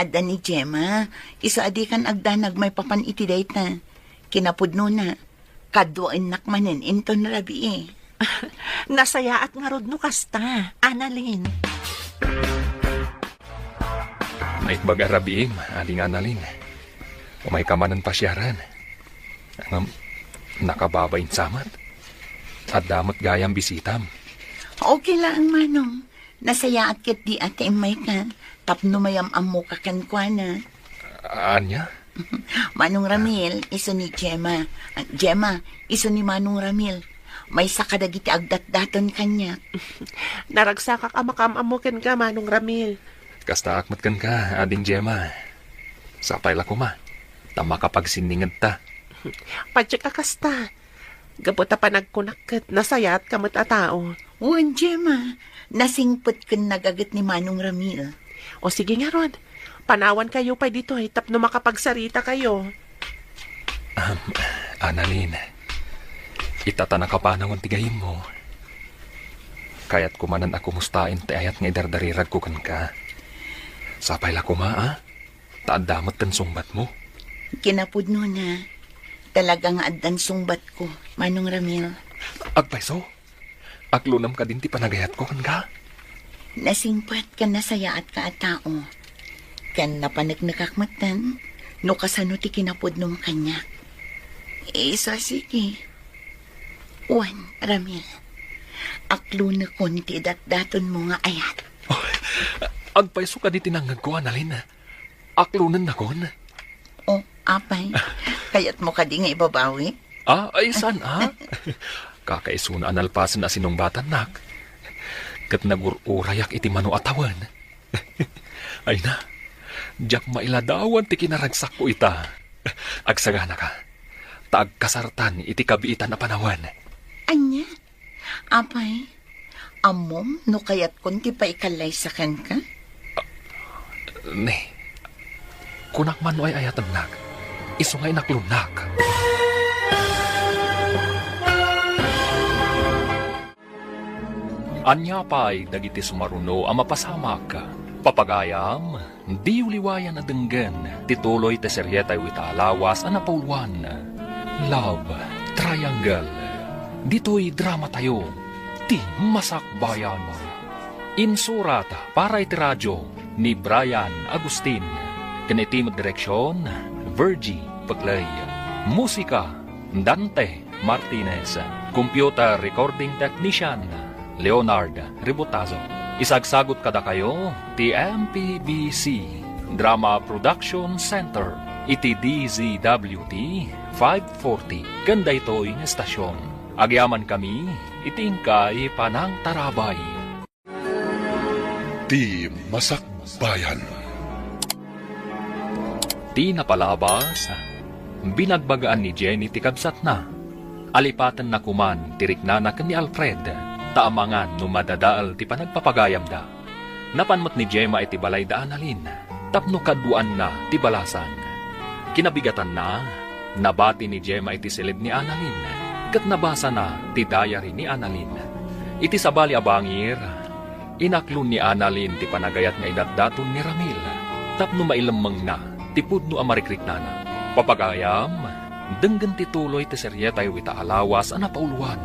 S5: Adda ni Gemma, isa adikan agdanag may papan itiday na. Kinapudno na. Kadwain nakmanin inton rabii.
S4: Nasayaat nga rod no kasta, Annalyn.
S2: May bagarabiim, aling Annalyn. Umay kamanan pasyaran. Nakababain samat. At damot gayang bisitam.
S5: Okay lang, Manong. Nasayaat kit di ate imay ka. Tapno mayam amo kakankwana.
S2: Anya?
S5: Manong Ramil, iso ni Gemma. Gemma, iso ni Manong Ramil. May sakadagiti agdat-daton kanya.
S6: Naragsakak amakam-amukin ka, Manong Ramil.
S2: Kasta akmatkan ka, ading Gemma. Sapay la kuma. Tama kapag siningad ta.
S6: Padyak akasta. Gaputa pa nagkunakit, nasayat kamot a tao.
S5: Uwan, Gemma. Nasingpot kun nagagat ni Manong Ramil.
S6: O sige nga, Rod. Panawan kayo pa dito tapno makapagsarita kayo.
S2: Annalyn, itatana ka pa nang tigayin mo. Kaya't kumanan ako mustain ti ayat nga idardarirag ko kan ka. Sapay la kuma, taadamot kan sumbat mo.
S5: Kinapudno na. Talagang addan sumbat ko, Manong Ramil.
S2: Agpaiso, aglunam ka din ti panagayat ko kan ka.
S5: Nasingpat ka nasayaat ka at tao. Kan napanagnakakmatan, no kasano ti kinapudno kanya. Isa sige. Uwan, Ramil. Aklo na konti datdaton mo nga ayat.
S2: Agpaiso ka di tinanggag ko, Annalyn. Aklunan na kon.
S5: O, apay. Kayat mo ka di nga ibabawi?
S2: Ay saan, Kakaisuna analpasan na sinungbatan nak. Kat nagururayak iti mano atawan. Ay na, diyak mailadawan ti kinaragsak ko ita. Agsagana ka, taag kasartan iti kabiitan na panawan.
S5: Anya? Apay, Amom, no kayat kunti pa ikalay sa kan ka?
S2: Ne, kunak man no ay ayatan nak. Iso nga inaklunak. Anya pa'y dagiti sumaruno ang mapasamak. Papagayam, di uliwayan na denggen, tituloy te seryeta yu itaalawas ang napauluan. Love Triangle. Dito'y drama tayo, ti masakbayan. Insurat para iti radyo ni Brian Agustin. Kanitimag direksyon, Virgie Paclay. Musika, Dante Martinez. Computer recording technician, Leonard Ribotazo. Isagsagot kada kayo, TMPBC Drama Production Center, iti DZWT 540. Ganda ito'y estasyon. Agyaman kami, itingkay panang tarabay.
S1: Di Masakbayan.
S2: Di napalabas, binagbagaan ni Jenny ti kabsat na. Alipatan na kuman, tiriknanak ni Alfred. Taamangan no madadaal ti panagpapagayam da. Napanmat ni Gemma iti balay da analin. Tapno kaduan na ti balasan. Kinabigatan na, nabati ni Gemma iti silid ni Annalyn. Kat nabasa na ti diary ni Annalyn. Iti sabali abangir, inaklon ni Annalyn ti panagayat nga idaddaton ni Ramil. Tapno mailamang na, ti pudno amarikrik na na. Papagayam, denggan ti tuloy ti seryetay wita alawas ang napauluan.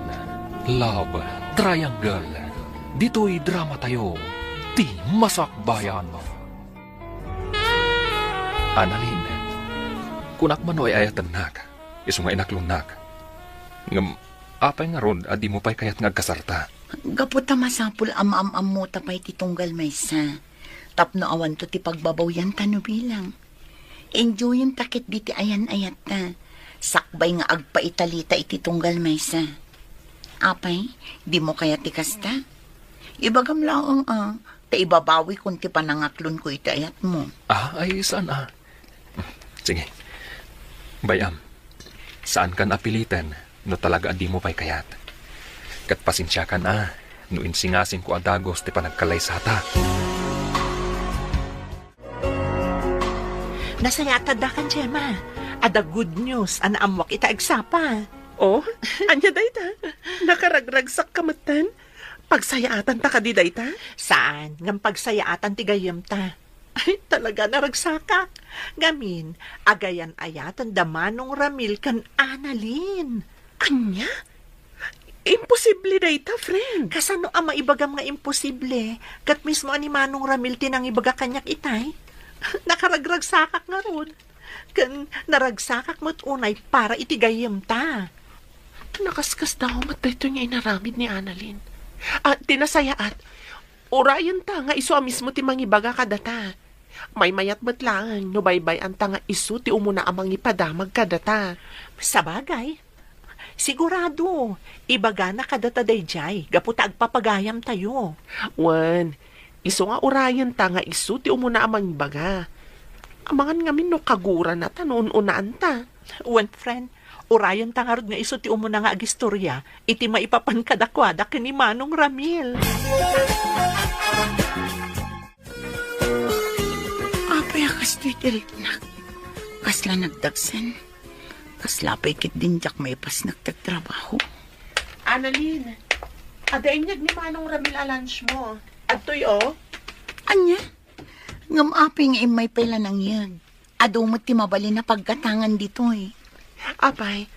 S2: Love Triangle. Dito'y drama tayo, ti masakbayan. Annalyn, kunak man ay ayatan nak, iso nga inaklon nak. Ngam, apay nga ron, adi mo pa'y kayat ngagkasarta.
S5: Gaputa masapul am mo tapay ti tunggal maysa. Tapno awan to ti pagbabaw yan tano bilang. Enjoy yung takit di ti ayan-ayat ta. Sakbay nga agpaitalita iti tunggal maysa. Apay, di mo kaya ti kasta? Ibagam lang ta ibabawi kung ti panangaklon ko iti ayat mo.
S2: Ay saan Sige, bayam, saan kan apilitan no talaga adi mo pa'y kayat? Kat pasensya ka na, no insingasin ko adagos ti panagkalay sa hata.
S4: Nasayatad da kan, Gemma. Ada good news, anaamwak ita agsapa.
S6: Oh, anya dayta? Nakaragragsak kamatan? Pagsayaatan ta ka di dayta?
S4: Saan? Ngam pagsayaatan ti gayam ta. Ay, talaga naragsaka. Gamin, agayan ayatan damanong Ramil kan Annalyn.
S6: Anya? Imposible dayta, friend.
S4: Kasano ang maibagam nga imposible? Kat mismo ani Manong Ramil tinang ibaga kanyak itay. Nakaragragsakak nga ron. Kan naragsakak mo't unay para itigayam ta.
S6: Nakaskas daw matay ito niya inaramid ni Annalyn. Tinasayaat, orayan ta nga iso mismo ti mangibaga kadata. May mayat matlaan, no baybay ang ta nga iso ti umuna amang ipadamag kadata.
S4: Sabagay, sigurado, ibaga na kadata dayjay, gaputa agpapagayam tayo.
S6: Wan, iso nga orayan ta nga iso ti umuna amang ibaga. Amangan ngamin no kagura na ta noon unaan ta.
S4: Wan, friend, orayan tangarod nga iso ti umuna nga agistorya, iti maipapan kadakwada kini Manong Ramil.
S5: Apay akas titirik na. Kasla nagdagsan. Kasla pa'y kit din jak may pas nagtagtrabaho.
S6: Annalyn, adainyag ni Manong Ramil a lunch mo. Atoy
S5: Anya? Ngam apay nga may pela nang yan. Adumot ti mabali na pagkatangan dito eh.
S6: Apay,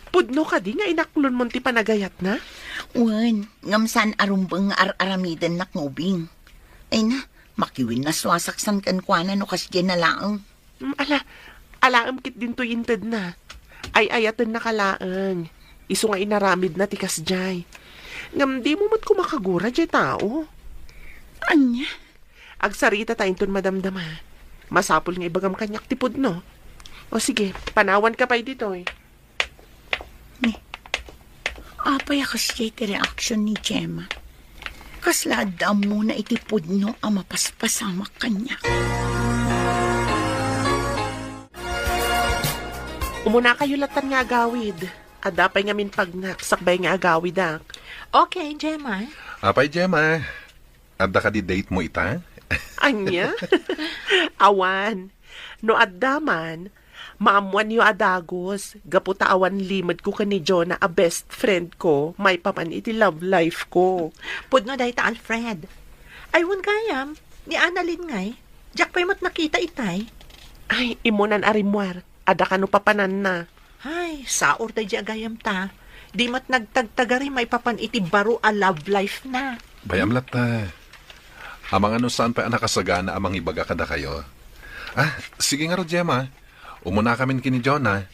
S6: pudno ka di nga inaklon mo ti panagayat na?
S5: Wan, ngam saan arumbang aramidan na ngubing. Ay na, makiwin na swasaksan kan kwa na no kasya na laang.
S6: Alaam kit din to inted na. Ay ayatan na kalaang. Iso nga inaramid na ti kasjay. Ngam di mo mat kumakagura jay tao.
S5: Anya?
S6: Agsarita tayong ton madamdama. Masapol nga ibagam kanyak ti pudno. O sige, panawan ka pa dito eh.
S5: Apay kasya iti reaksyon ni Gemma. Kasladam mo na itipod no ang mapaspasamak kanya.
S6: Umuna kayo latan nga agawid. Adapay nga min pagnaksak bay nga agawid ak.
S4: Okay, Gemma.
S3: Apay, Gemma. Adda ka di date mo ita?
S6: Anya? Awan. No addaman, maamuan yu adagos. Gaputa awan limad ko ka ni Jonah a best friend ko. May paman iti love life ko.
S4: Pudno dahi ta Alfred. Aywan gayam, ni Annalyn ngay. Jack pa'y mat nakita itay.
S6: Ay, imunan arimwar. Ada ka no papanan na.
S4: Ay, saor dahi di agayam ta. Di mat nagtagtagari may papan iti baro a love life na.
S3: Bayam lata. Amang ano saan pa nakasagana amang ibaga kada kayo. Sige nga ro, Gemma. Umuna kami kini Jonah.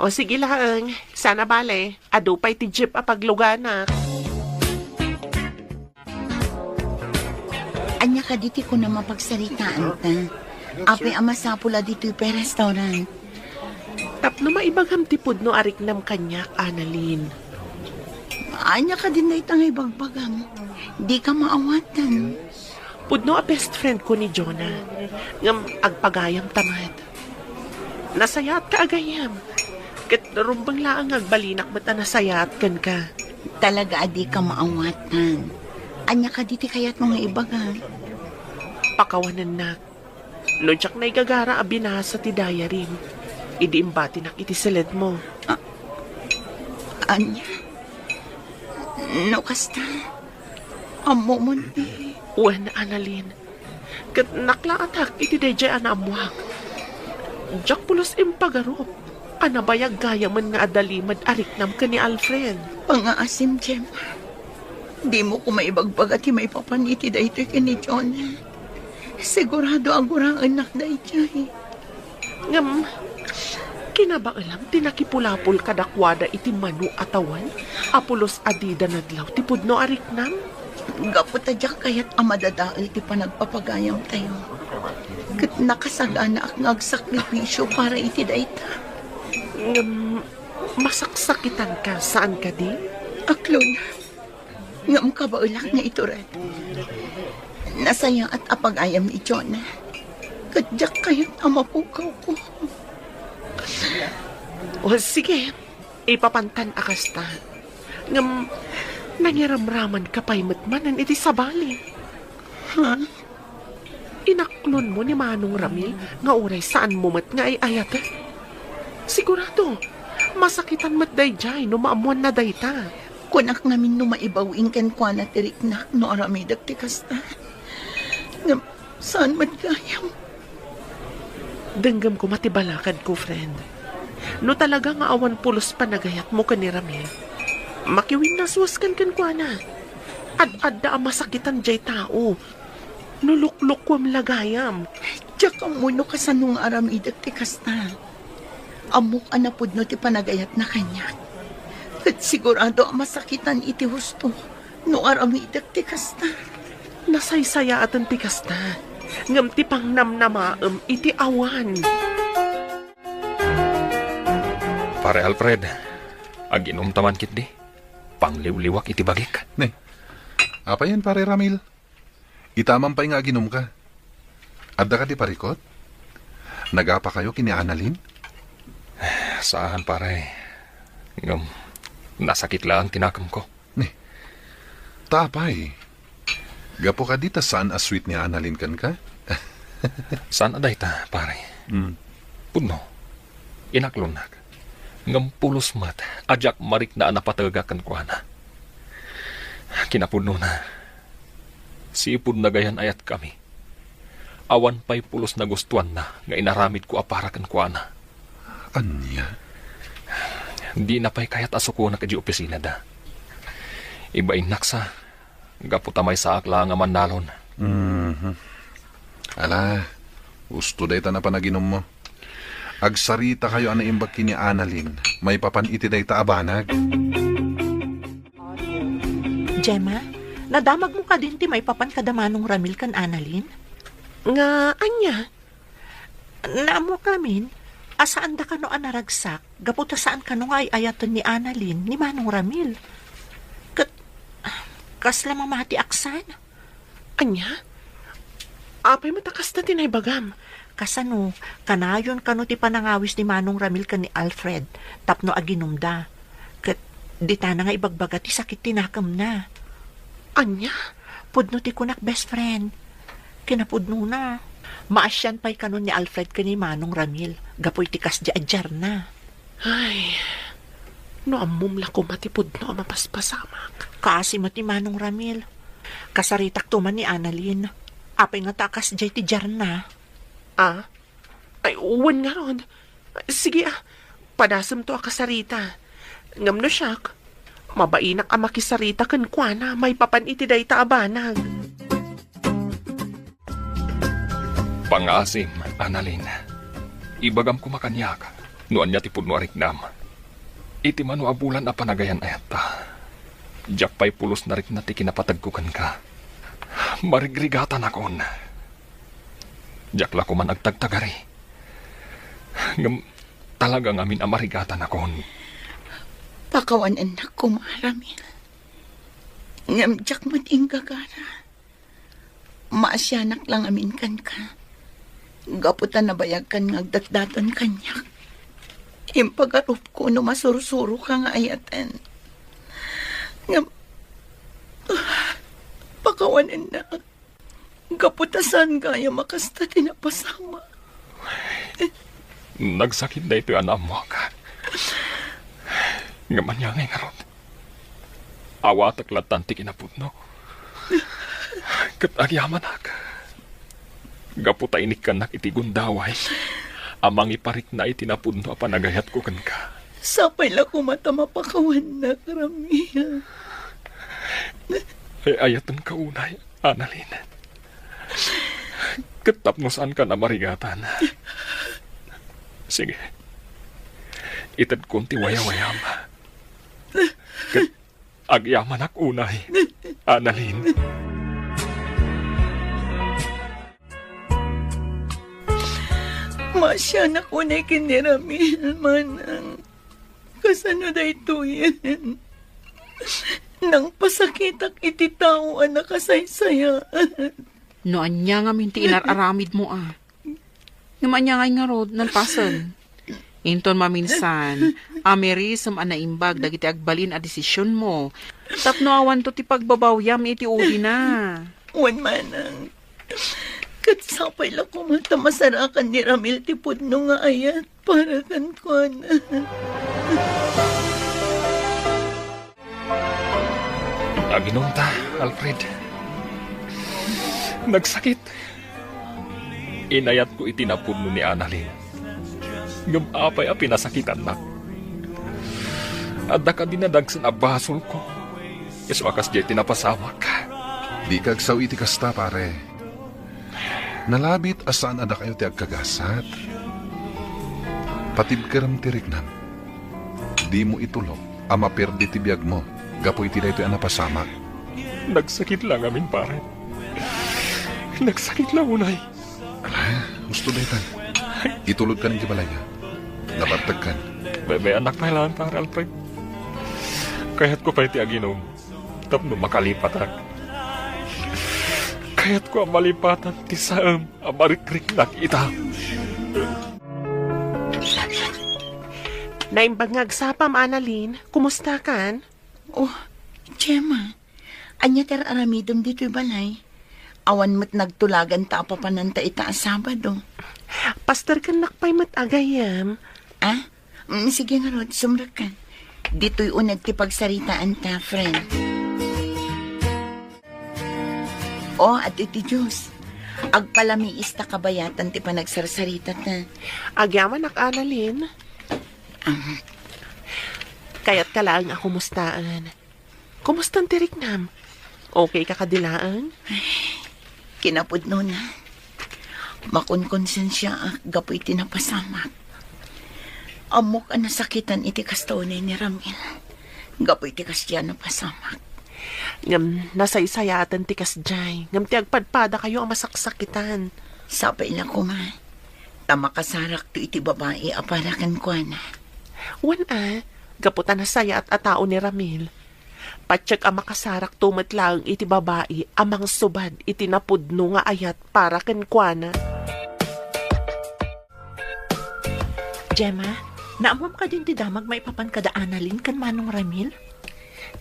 S6: O sige lang, sana bale. Adupay ti jeep a paglugana.
S5: Anya ka diti ko na mapagsaritaan ta. Apay amasapula dito pa restaurant.
S6: Tapno maibagam tipod no arik nam kanyak, Annalyn.
S5: Anya ka din na itangay bagbagam. Di ka maawatan.
S6: Pudno a best friend ko ni Jonah. Ngam agpagayam tamad. Nasayat ka agayam. Kat rumbang laang agbalinak ba't nasayat kan ka.
S5: Talaga adi ka maawatan. Anya ka diti kayat mga ibaga.
S6: Pakawanan na. Lodyak na igagara a binasa ti diary. Idi imbati nak iti silid mo.
S5: Anya? No kasta. Amo mo di.
S6: Uwan, Annalyn. Kat naklaatak iti deje anamuak. Diyak pulos impagarop. Anabayag gaya man nga adalimad ariknam ka ni Alfred.
S5: Pangaasim, Gemma. Di mo ko maibagbag at may papaniti da ito ni Jonah. Sigurado ang gurang anak da ito.
S6: Ngam, kinabaalam, tinakipulapol kadakwada iti manu atawan, apulos adida nadlaw, tipudno ariknam.
S5: Gapot adyak kayat amadadaal ti panagpapagayam tayo. Kat nakasagana ak ngagsakripisyo para iti da ita.
S6: Ngam, masaksakitan ka, saan ka di?
S5: Aklon, ngam kabaulak na ito rin. Nasaya at apagayam ni Jonah. Kadyak kayat amapukaw ko.
S6: O sige, ipapantan akasta. Ngam, nangiramraman ka pa'y matmanan iti sabali.
S5: Ha?
S6: Inaklon mo ni Manong Ramil nga oray saan mo mat nga ay ayat. Sigurado, masakitan mat dayjay no maamuan na dayta.
S5: Kunak namin no maibawing kan kwa na tirik na no aramidag ti kasta. Ngam, saan magayam?
S6: Denggam ko matibalakad ko, friend. No talaga nga awan pulos panagayat mo ka ni Ramil. Makiwin na suwaskan kan kwa na. Ad-adda ang masakitan jay tao. Nulukluk ko am lagayam.
S5: Diyak ang muno ka sa nung aramidag ti kasta. Amok anapod no ti panagayat na kanya. At sigurado ang masakitan iti husto no aramidag ti kasta.
S6: Nasaysaya atan ti kasta. Ngam ti pang namnamaam iti awan.
S2: Pare Alfred, aginom taman kit di. Pangliwliwak iti bagik.
S3: Ne, apa yan pare Ramil? Itamang pa'y nga ginom ka. Adda ka di parikot? Nagapa kayo kini Annalyn?
S2: Saan pare? Ngam, nasakit lang tinakam ko.
S3: Ne, tapay. Gapo ka dita saan a sweet ni Annalyn kan ka?
S2: Saan aday ta, pare? Puno, inaklunak. Ngam pulos mat, ajak marik na napatagakan ko na. Kinapuno na. Sipod na gayan ayat kami. Awan pa'y pulos na gustuan na, nga inaramid ko aparakan ko na.
S3: Anya?
S2: Di na pa'y kayat asuko na kadi opisina da. Ibain naksa, gaputamay sa akla nga manalon.
S3: Ala, gusto day ta na panaginom mo. Agsarita kayo ana imbag kini Annalyn, may papan iti day ta abanag.
S4: Gemma, nadamag mo ka din ti may papan kadamanong Ramil kan Annalyn?
S6: Nga, anya?
S4: Naamo kamin, asaan da ka no anaragsak, gaputa saan ka no nga ay ayaton ni Annalyn, ni Manong Ramil. Kas lamang mati aksan.
S6: Anya? Apay matakas na tinaybagam.
S4: Kasano, kanayon kano ti panangawis ni Manong Ramil kan ni Alfred, tapno aginumda. Kat Di ta na nga ibagbaga ti sakit tinakam na.
S6: Anya?
S4: Pudno ti kunak best friend. Kinapudno na. Maasyan pa'y kanon ni Alfred ka ni Manong Ramil. Gapoy ti kasdi adjar na.
S6: Ay, no amumla ko matipod no mapaspasamak.
S4: Kaasi mo ti Manong Ramil. Kasaritak tuman ni Annalyn. Apay nga takas jay ti jar na.
S6: Ah? Ay, uwan nga ron. Sige padasam to akasarita. Ngam no siyak. Mabainak ang makisarita kan kuana, may papan iti day taabanag.
S2: Pangasim, Annalyn. Ibagam ko makanyak. Nuan niya tipod no ariknam. Iti mano abulan na panagayan ayata. Japay pulos na rin na ti kinapatagkukan ka. Marigrigatan akon. Jakla ko man agtagtagari. Ngam talagang amin amarigatan akon.
S5: Pakawan anak ko, Maramil. Ngamjak mating gagara. Maasyanak lang amin kan ka. Gaputan na bayag kan ngagdatdaton kanyak. Impagarup ko no masurusuro ka nga ayatan. Pakawan anak. Gaputasan kaya makasta tinapasama.
S2: Nagsakit na ito yung anak mo ka. Nga man nga ron. Awat ak latan ti kinapudno. Kat agyaman ak. Gaputa inik ka nak iti gundaway. Amang iparik na itinapudno apanagayat ko kan ka.
S5: Sapay la ko mata mapakawan na karamihan.
S2: Ay ayatan ka unay, Annalyn. Katapnosan ka na marigatan. Sige. Itad konti waya-wayam. Agyaman ak unay, Annalyn.
S5: Masya na kunay kiniramil manang. Kasano da ito yan? Nang pasakitak iti tao ang nakasaysayaan.
S8: No, anya nga minti inararamid mo Naman niya nga rod, nalpasan. Inton maminsan, amerisam anaimbag dagiti agbalin a desisyon mo. Tapno awan to ti pagbabawyam iti uli na.
S5: Wan manang. Katsapay lang kumata masarakan ni Ramil ti pudno nga ayat para kan ko na.
S2: Aginunta, Alfred. Nagsakit. Inayat ko itinapudno ni Annalyn. Ngam-apay a pinasakitan na. Adda ka dinadagsan a basol ko. Iso akas jay tinapasamak.
S3: Di kagsaw iti kasta, pare. Nalabit asaan ada kayo ti agkagasat. Patibkaram ti riknam. Di mo itulok, ama perdi ti biyag mo. Gapoy ti daytoy anapasamak.
S2: Nagsakit lang amin, pare. Nagsakit lang, unay.
S3: Ala, gusto daytan. Itulog ka ng gibalaya. Nabartag kan.
S2: Bebe, anak pa ilan, pare, Alfred. Kaya't ko pa iti aginom. Tapno makalipatag. Kaya't ko ang malipatan ti saam ang marikrik nakita.
S6: Naimbangag sapam, Annalyn. Kumusta kan?
S5: Oh, Gemma. Anya ter aramidom dito'y balay. Awan mo't nagtulagan ta papananta ita Sabado.
S6: Pastor kan nakpay matagayam.
S5: Ah? Sige nga Rod, sumrak ka. Dito'y unag ti pagsaritaan ta, friend. Oh, at iti Diyos. Agpalamiis ta kabayatan ti panagsarsarita ta.
S6: Agyaman ak, Annalyn. Kaya't ka lang ako mustaan. Kumustan ti riknam? Okay ka kadilaan?
S5: Kinapudno na. Makunkonsensya ak gapoy tinapasamak. Amok ang nasakitan iti kastonay ni Ramil. Gapoy ti kasya napasamak.
S6: Ngam nasaysayatan ti kasjay. Ngam ti agpadpada kayo ang masaksakitan.
S5: Sapay na ko ma. Tamakasarak to iti babae aparakan ko na.
S6: Wan gaputan na saya at atao ni Ramil. Patsyag ang makasarak tumatlang iti babae amang subad iti napudno nga ayat para kenkwana.
S4: Gemma, naamam ka din ti damag maipapan kada Annalyn kan Manong Ramil?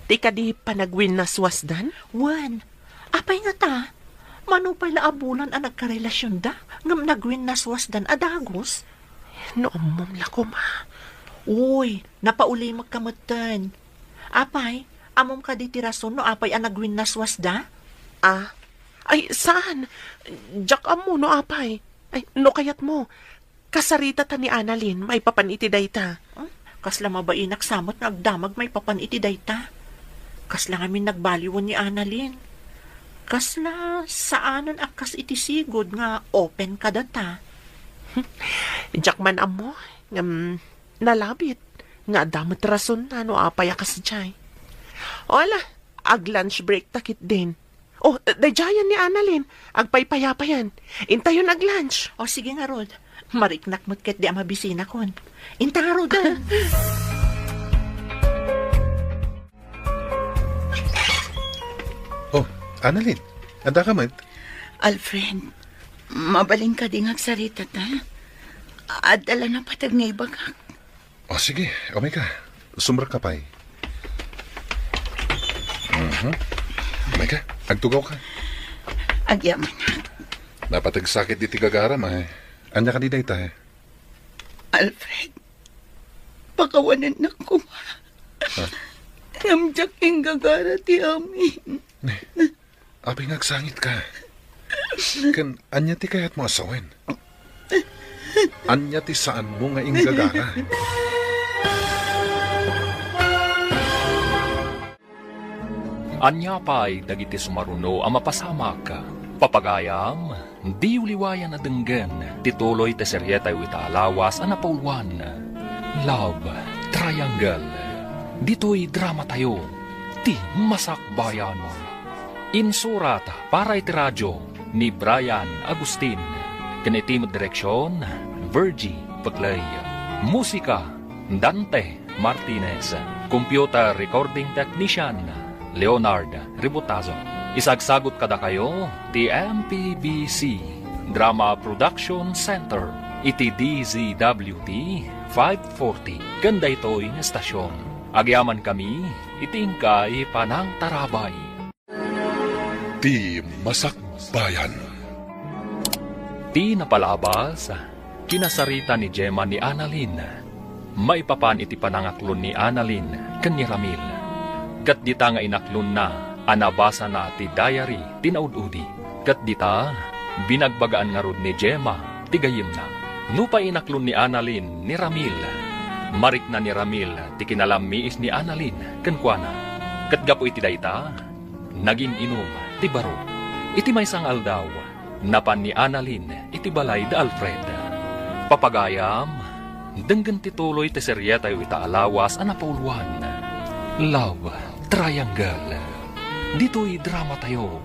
S6: Ti ka di panagwin na swasdan?
S4: Wan, apay nga ta, manupay la abulan ang nagkarelasyon da, ngam nagwin na swasdan adagos.
S6: Noong mumla ko, ma.
S4: Uy, napauli magkamutan. Apay, amom ka di tirason no apay ang nagwin na swasda?
S6: Ah, ay, saan? Jack amo, no, apay. Ay, no, kayat mo. Kasarita ta ni Annalyn, may papaniti dayta.
S4: Kasla mabainak samot nga agdamag may papaniti dayta. Kasla ngamin nagbaliwan ni Annalyn. Kasla saanon akas itisigod nga open ka data.
S6: Jack man amo, nalabit. Nga damot rason na no apay akas jay. Wala, ag lunch break takit din. Oh, dayayan ni Annalyn, agpaypayapayan. Intayon ag lunch.
S4: O sige nga, Rod. Mariknak mo't ket di amabisina kon. Inta nga, Rod.
S3: Oh, Annalyn, anda ka man?
S5: Alfred, mabaling ka din agsarita ta. Adala na patag nga ibagak.
S3: Oh, sige, Omega. Sumra ka pa Omega, agtugaw ka.
S5: Agyaman.
S3: Napatagsakit di tigagaram Anya ka di dayta
S5: Alfred, pakawanan na ko. Namjak yung gagara ti amin.
S3: Apay ngagsangit ka. Kan, anya ti kayat mo asawen. Anya ti saan mo nga inggagara.
S2: Anya pa'y dagiti sumaruno ang mapasamak. Papagayam, di uliwayan na denggan, tituloy te seryeta yu itaalawas ang napaulwan. Love Triangle. Dito'y drama tayo, ti masakbayan. Insurat para iti radyo ni Brian Agustin. Kanitimod direksyon, Virgie Paglay. Musika, Dante Martinez. Computer recording technician, Leonard Ributazo. Isagsagot kada kayo, ti MPBC Drama Production Center, iti DZWT 540. Ganda ito'y estasyon. Agyaman kami, itingkay panang tarabay.
S1: Di Masakbayan.
S2: Ti napalabas, kinasarita ni Gemma ni Annalyn. Maipapan iti panangaklon ni Annalyn ken ni Ramil. Kat dita nga inaklon na, anabasa na ti diary tinaududi. Kat dita, binagbagaan nga rod ni Gemma, tigayim na. Nupa inaklon ni Annalyn ni Ramil. Marik na ni Ramil, ti kinalamiis ni Annalyn, kenkwana. Kat gapo iti dayta, naging inom, ti baro. Iti may sang aldaw, napan ni Annalyn, iti balay da Alfred. Papagayam, denggan tituloy ti seryeta yu itaalawas ang napauluan. Love Triangle. Dito'y drama tayo,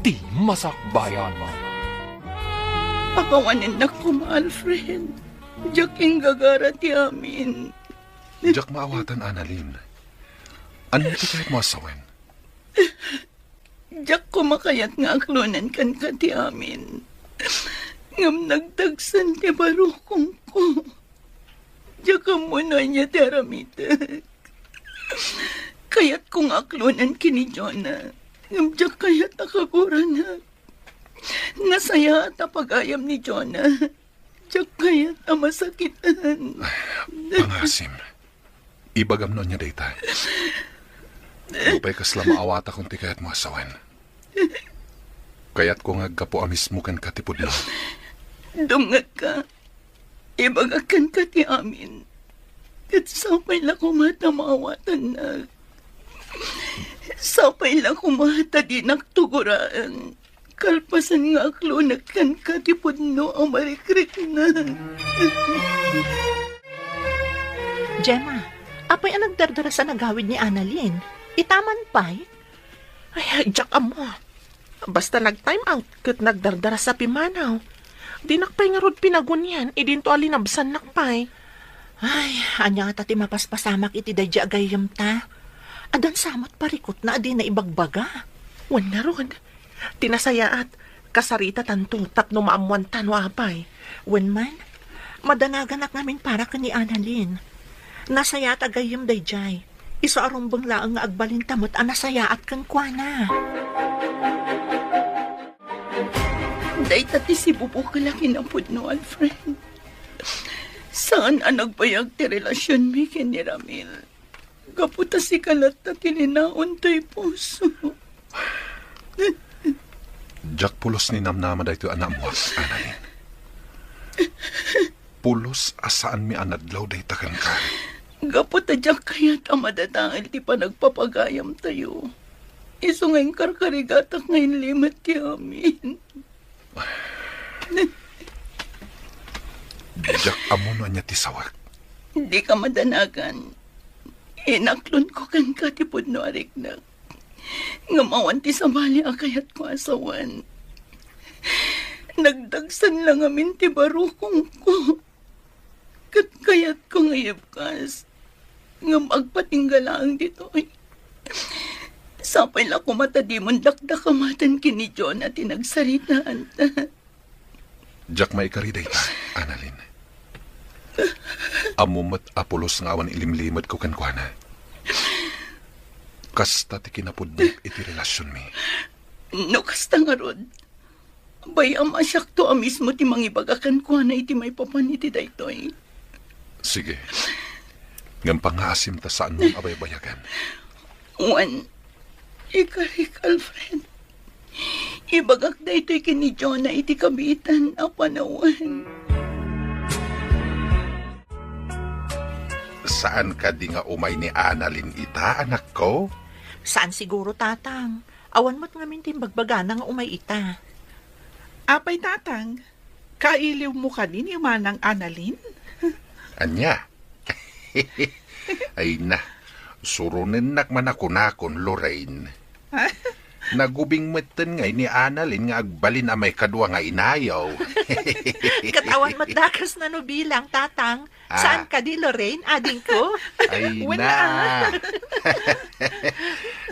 S2: ti masakbayan mo.
S5: Pakawanan na ko, Alfred. Diyak yung gagara ti amin.
S3: Diyak maawatan, Annalyn. Ano ito kahit mo asawen?
S5: Diyak ko makayat nga aklunan kan ka ti amin. Ngam nagtagsan ti barukong ko. Diyak ka muna niya ti aramitek. Kayat kong aklunan kini Jonah. Ngam diyak kayat nakaguranak. Nasaya at pagayam ni Jonah. Diyak kayat masakitan.
S3: Pangasim. Ibagam no niya dayta. Lupay kasla maawata kung ti kayat mo asawen. Kayat ko nga gapo amis mo kan katipod mo.
S5: Dungag ka. Ibagakan ka ti amin. Kat sapay lang kumata maawatan na. Sapay lang kumata di nagtuguraan. Kalpasan nga aklunak kan katipod no ang marikrik na.
S4: Gemma, apay ang nagdardara sa nagawid ni Annalyn? Itaman pa'y?
S6: Ay, Jack amo. Basta nag-time out kat nagdardara sa pimanaw. Di nakpay nga rod pinagunyan, idinto alinabsan nakpay.
S4: Ay, anya nga tati mapaspasamak iti dadya agayam ta. Adan samot parikot na adi na ibagbaga.
S6: Wan na rod. Tinasayaat, kasarita tanto, tapno maamuan tano apay.
S4: Wen man, madanagan namin para ka ni Annalyn. Nasayat agayam dayjay. Iso arumbang laang nga agbalin tamot anasayaat kang kuana.
S5: Day tati si Bubo kalaki na po no, Alfred. Saan ang nagbayag ti relasyon mi ni Ramil? Kaputa si kalat na tininaon to'y puso.
S3: Jack pulos ni namnama da ito anak mo, Annalyn. Pulos asaan mi anadlaw da itakan ka.
S5: Kaputa Jack kaya't amadadangil ti pa nagpapagayam tayo. Iso ngayong karkarigatak ngayon limat ti amin.
S3: Jack amuno niya ti sawak.
S5: Hindi ka madanagan. Inaklon ko kan katipod no arik na. Ngamawan ti sabali akayat ko asawan. Nagdagsan lang amin ti barukong ko. Kayat ko ngayabkas. Ngam agpatinggalang dito ay. Sapay la ko matadimon dakdakamatan kini John at tinagsaritaan ta.
S3: Jack may kariday ta, Annalyn. Amumat apulos nga awan ilimlimad ko kankwana. Kasta ti kinapudnip iti relasyon mi.
S5: No kasta nga rod. Bayam asyak to mismo ti mangibagakan ko na iti may papaniti daytoy.
S3: Sige. Ngam pangaasim ta saan mong abay-bayagan.
S5: Juan, ikarik Alfred. Ibagak daytoy kini John na iti kabitan a panawan.
S3: Saan ka di nga umay ni Annalyn ita, anak ko?
S4: Saan siguro, tatang? Awan mo't nga mintin bagbagana nga umay ita.
S7: Apay tatang, kailiw mo ka din yung manang Annalyn?
S3: Anya? Ay na, surunin nakman ako nakon, Lorraine. Nagubing meten ngay ni Annalyn nga agbalin amay kadwa nga inayaw.
S4: Katawan mo't dakas na no bilang, tatang. Saan ka di, Lorraine, ading ko?
S3: Ay na.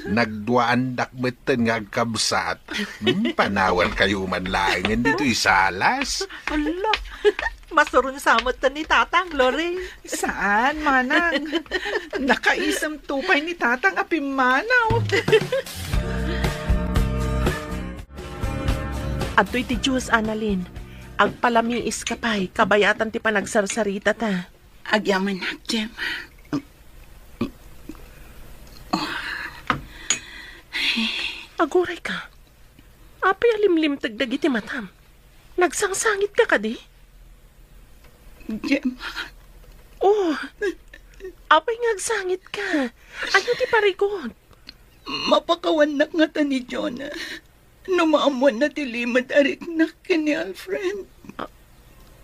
S3: Nagduandak meten nga agkabsat. Panawan kayo man laing dito isalas.
S4: Ala, masurun samot ta ni tatang, Lorraine.
S7: Saan, manang? Nakaisam tupay ni tatang apimanaw.
S6: Adto'y ti Diyos, Annalyn. Agpalamiis ka pa'y, kabayatan ti panagsarsarita ta.
S5: Agyaman na, Gemma.
S6: Aguray ka. Apay alimlim tagdagi ti matam. Nagsangsangit ka ka di?
S5: Gemma.
S6: Oh, apay ngagsangit ka. Ano ti parikot?
S5: Mapakawanak nga ta ni Jonah. Numaamuan na ti limad arik na kini Alfred.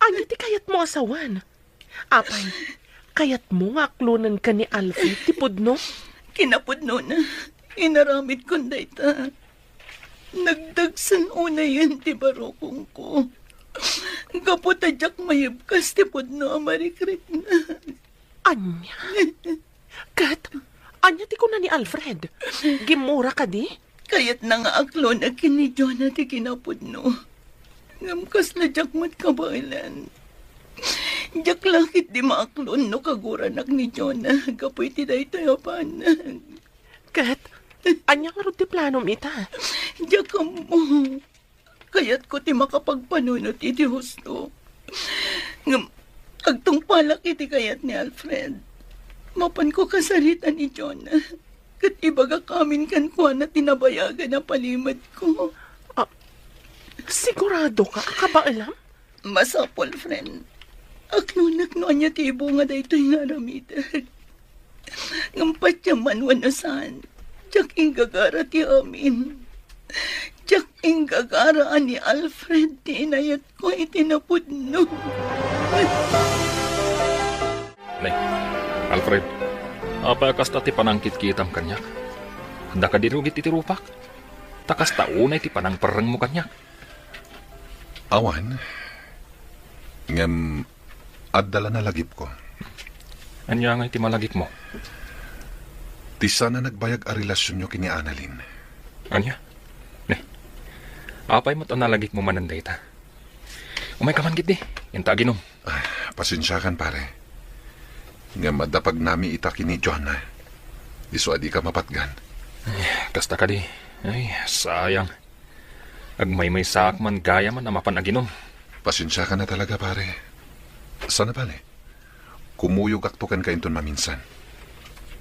S6: Ano ti kayat mo asawan? Apay, kayat mo nga aklunan ka ni Alfred ti pudno?
S5: Kinapudno na. Inaramid kong dayta. Nagdagsan una yan ti barokong ko. Kaputadyak mayibkas ti pudno amarikrit na.
S6: Anya? Kat, anya ti ko na ni Alfred? Gimura ka di?
S5: Kayat na nga aklo na kini Jonah ti kinapudno. Ngamkas na jak mat kabailan. Jak langit di maaklon no kaguranak ni Jonah. Kapoy ti daytoy apanag.
S6: Kat, anya nga rin ti planom ita?
S5: Jak mo. Kayat ko ti makapagpanunot iti husto. Ngam, agtong palak iti kayat ni Alfred. Mapan ko kasarita ni Jonah. Kat ibaga kamin kan kuha na tinabayagan na palimad ko.
S6: Sigurado ka? Ka ba alam?
S5: Masapol, friend. Aklunak no anya ti bunga da ito'y naramitan. Ngampat yung manwanasan. Tsak inggagara ti amin. Tsak inggagaraan ni Alfred ti inayat ko itinapudno.
S2: Nay, Alfred, apa kasta ti panangkit-kitam kanyak? Handa ka dirugit iti rupak? Takas taunay ti panang pereng mo kanyak.
S3: Awan, ngam adala na lagip ko.
S2: Anya nga iti malagip mo?
S3: Ti sana nagbayag a relasyon nyo kini Annalyn.
S2: Anya? Ne, apay mo't analagip mo mananday ta. Umay ka man gid di, inta ginom.
S3: Pasensya kan pare. Nga madapag nami ita kini Jonah. Iso adi ka mapatgan.
S2: Kasta ka di. Ay, sayang. Agmay-may saak man gaya man na mapanaginom.
S3: Pasensya ka na talaga, pare. Sana pala. Kumuyog aktukan ka inton maminsan.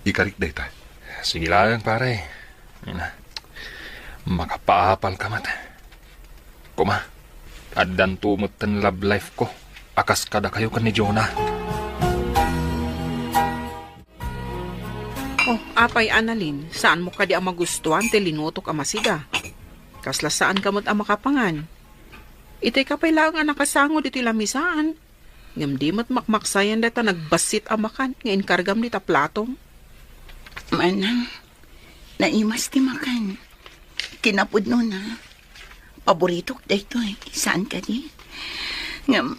S3: Ikarik day ta.
S2: Sige lang, pare. Ina, makapaapal ka mat. Kuma, adan tumot tan love life ko. Akas kada kayo kan ni Jonah.
S8: Oh, apay Annalyn, saan mo ka di ang magustuhan te linutok ang masida? Kasla saan kamot ang makapangan? Itay ka pa'y lang ang nakasango dito lamisaan. Ngam di mo't makmaksayan data nagbasit ang makan, ngayon kargam dita platong.
S5: Manang, naimas ti makan. Kinapod no na. Paborito ko dito eh. Saan ka di? Ngam,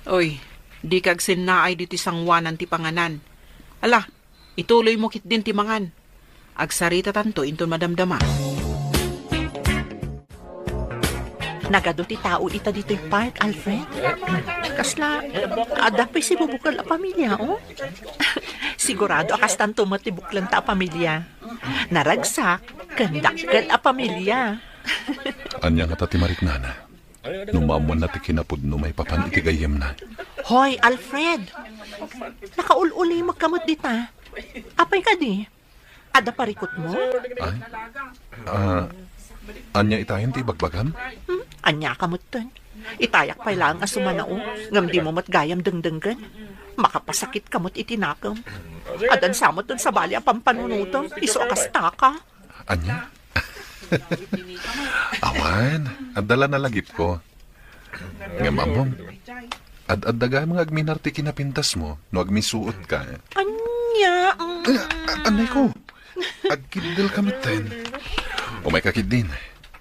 S8: Oy, di kag sinaay dito sangwanan ti panganan. Ala, ituloy mo kit din ti mangan. Agsarita tanto inton madamdama.
S4: Nagado ti tao ita dito'y park, Alfred. Kasla, adapay si bubukal a pamilya, oh. Sigurado akas tanto matibuklan ta a pamilya. Naragsak, kandakkel a pamilya.
S3: Anya nga tati mariknana. Numamuan na ti kinapod no may papan itigayem na.
S4: Hoy, Alfred. Nakaululi magkamot dita. Apay ka di? Ada parikot mo?
S3: Ay? Anya itahin ti bagbagam?
S4: Anya kamot ton. Itayak pa'y lang asumanao. Ngam di mo matgayam dengdenggan. Makapasakit kamot itinakam. Adan samot ton sa bali ang pampanunutom. Iso akas taka.
S3: Anya? Awan, adala na lagip ko. Nga mamong, ad-daga mga agminarti kinapintas mo, no agmisuot ka.
S4: Anya?
S3: Anay ko, agkidil kamitin. O may kakid din,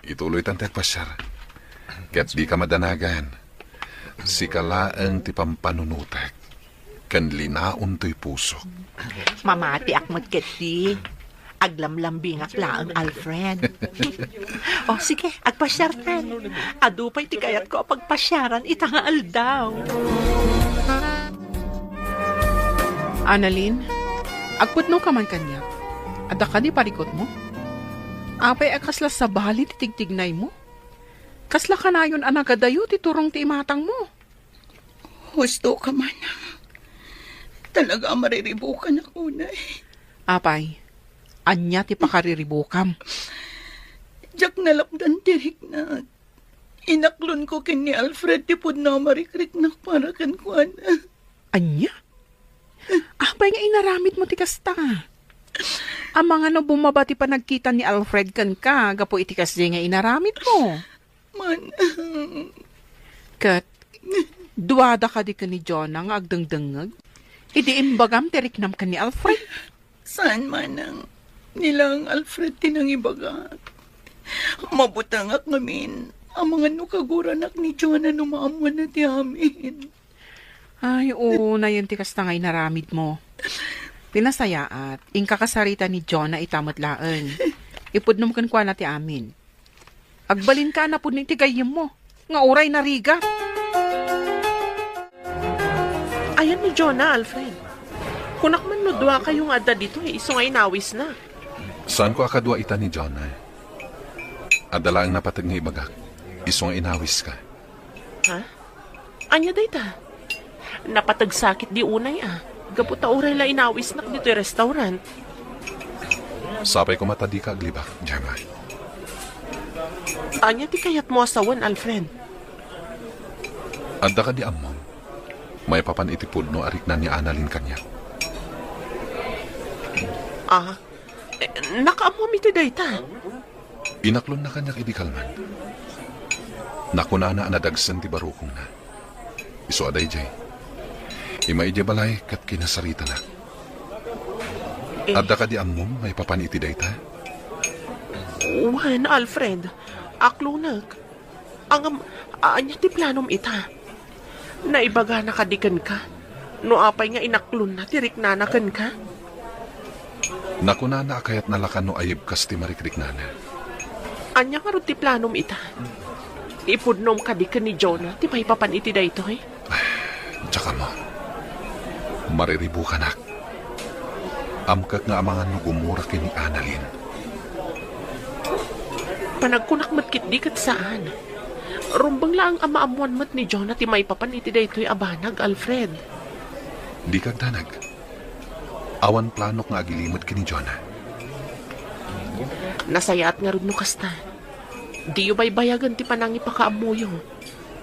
S3: ituloy tantek pasyar. Kaya't di ka madanagan. Si kalaang ti pampanunutek, kan linaon to'y puso.
S4: Mamati akmat keti. Aglamlambingak laang, Alfred. O sige, agpasyartan. Adupay ti kayat ko pagpasyaran itangaal daw.
S8: Annalyn, agputno ka man kanya. Ada ka di parikot mo? Apay akasla sa bali ti tigtignay mo? Kasla ka na yun anagadayo ti turong ti imatang mo.
S5: husto ka man. Talaga mariribukan ako na eh.
S8: Apay, anya ti pakariribukam.
S5: Diyak nalapdan tirik na. Inaklon ko kin ni Alfred ti pud na marikrik na para kan kuan.
S8: Anya? Apay nga inaramit mo ti kasta. Ang mga no bumaba ti panagkita ni Alfred kan ka, gapo iti kasi nga inaramit mo.
S5: Man.
S8: Kat, duwada ka di ka ni Jonah nga agdengdengag. Idi imbagam tiriknam ka ni Alfred.
S5: Saan man ang nilang Alfred tinang ibagat. Mabutangak ngamin ang mga nukaguranak ni Jonah numamuan na ti amin.
S8: Ay, oo, na yun ti kasta nga inaramid mo. Pinasaya at ingkakasarita ni Jonah itamatlaan. Ipudnom kan kwa na ti amin. Agbalin ka na po ni tigayim mo. Nga oray na riga.
S6: Ayan ni Jonah, Alfred. Kunak man no dua kayong adda dito iso nga inawis na.
S3: Saan ko akadwa ita ni John eh? Adala ang napatag nga ibagak. Isong inawis ka.
S6: Ha? Anya dayta? Napatag sakit di unay Gaputa oray la inawis na dito yung restaurant.
S3: Sapay ko matadi ka aglibak, Gemma.
S6: Anya ti kayat mo asawan, Alfred.
S3: Adda ka di amon. May papan itipod no arik na ni Annalyn kanya.
S6: Nakaamom iti dayta.
S3: Inaklon na kanya idikalman. Nakuna na anadagsan ti barukong na. Iso aday jay. Ima ije balay kat kinasarita na. Adda ka di amom may papan iti dayta.
S6: Wan, Alfred. Aklunag. Anya ti planom ita. Naibaga na kadikan ka. No apay nga inaklon na, tirik nanakan ka.
S3: Nakuna na kayat nalakan no ayib kas ti marikrik nana.
S6: Anya nga ron ti planom ita. Ipudnom kadikan ni Jonah, ti may papan iti dayto eh.
S3: Tsaka mo, mariribu ka nak. Amkak nga mga nugumura kini Annalyn.
S6: Panagkunak matkit di kat saan. Rumbang lang ang maamuan mat ni Jonah ti may papaniti da ito'y abanag, Alfred.
S3: Di kag danag. Awan planok nga agilimot kini Jonah.
S6: Nasayaat nga rin no kasta. Di yu baybayagan ti panangi pakaamuyo.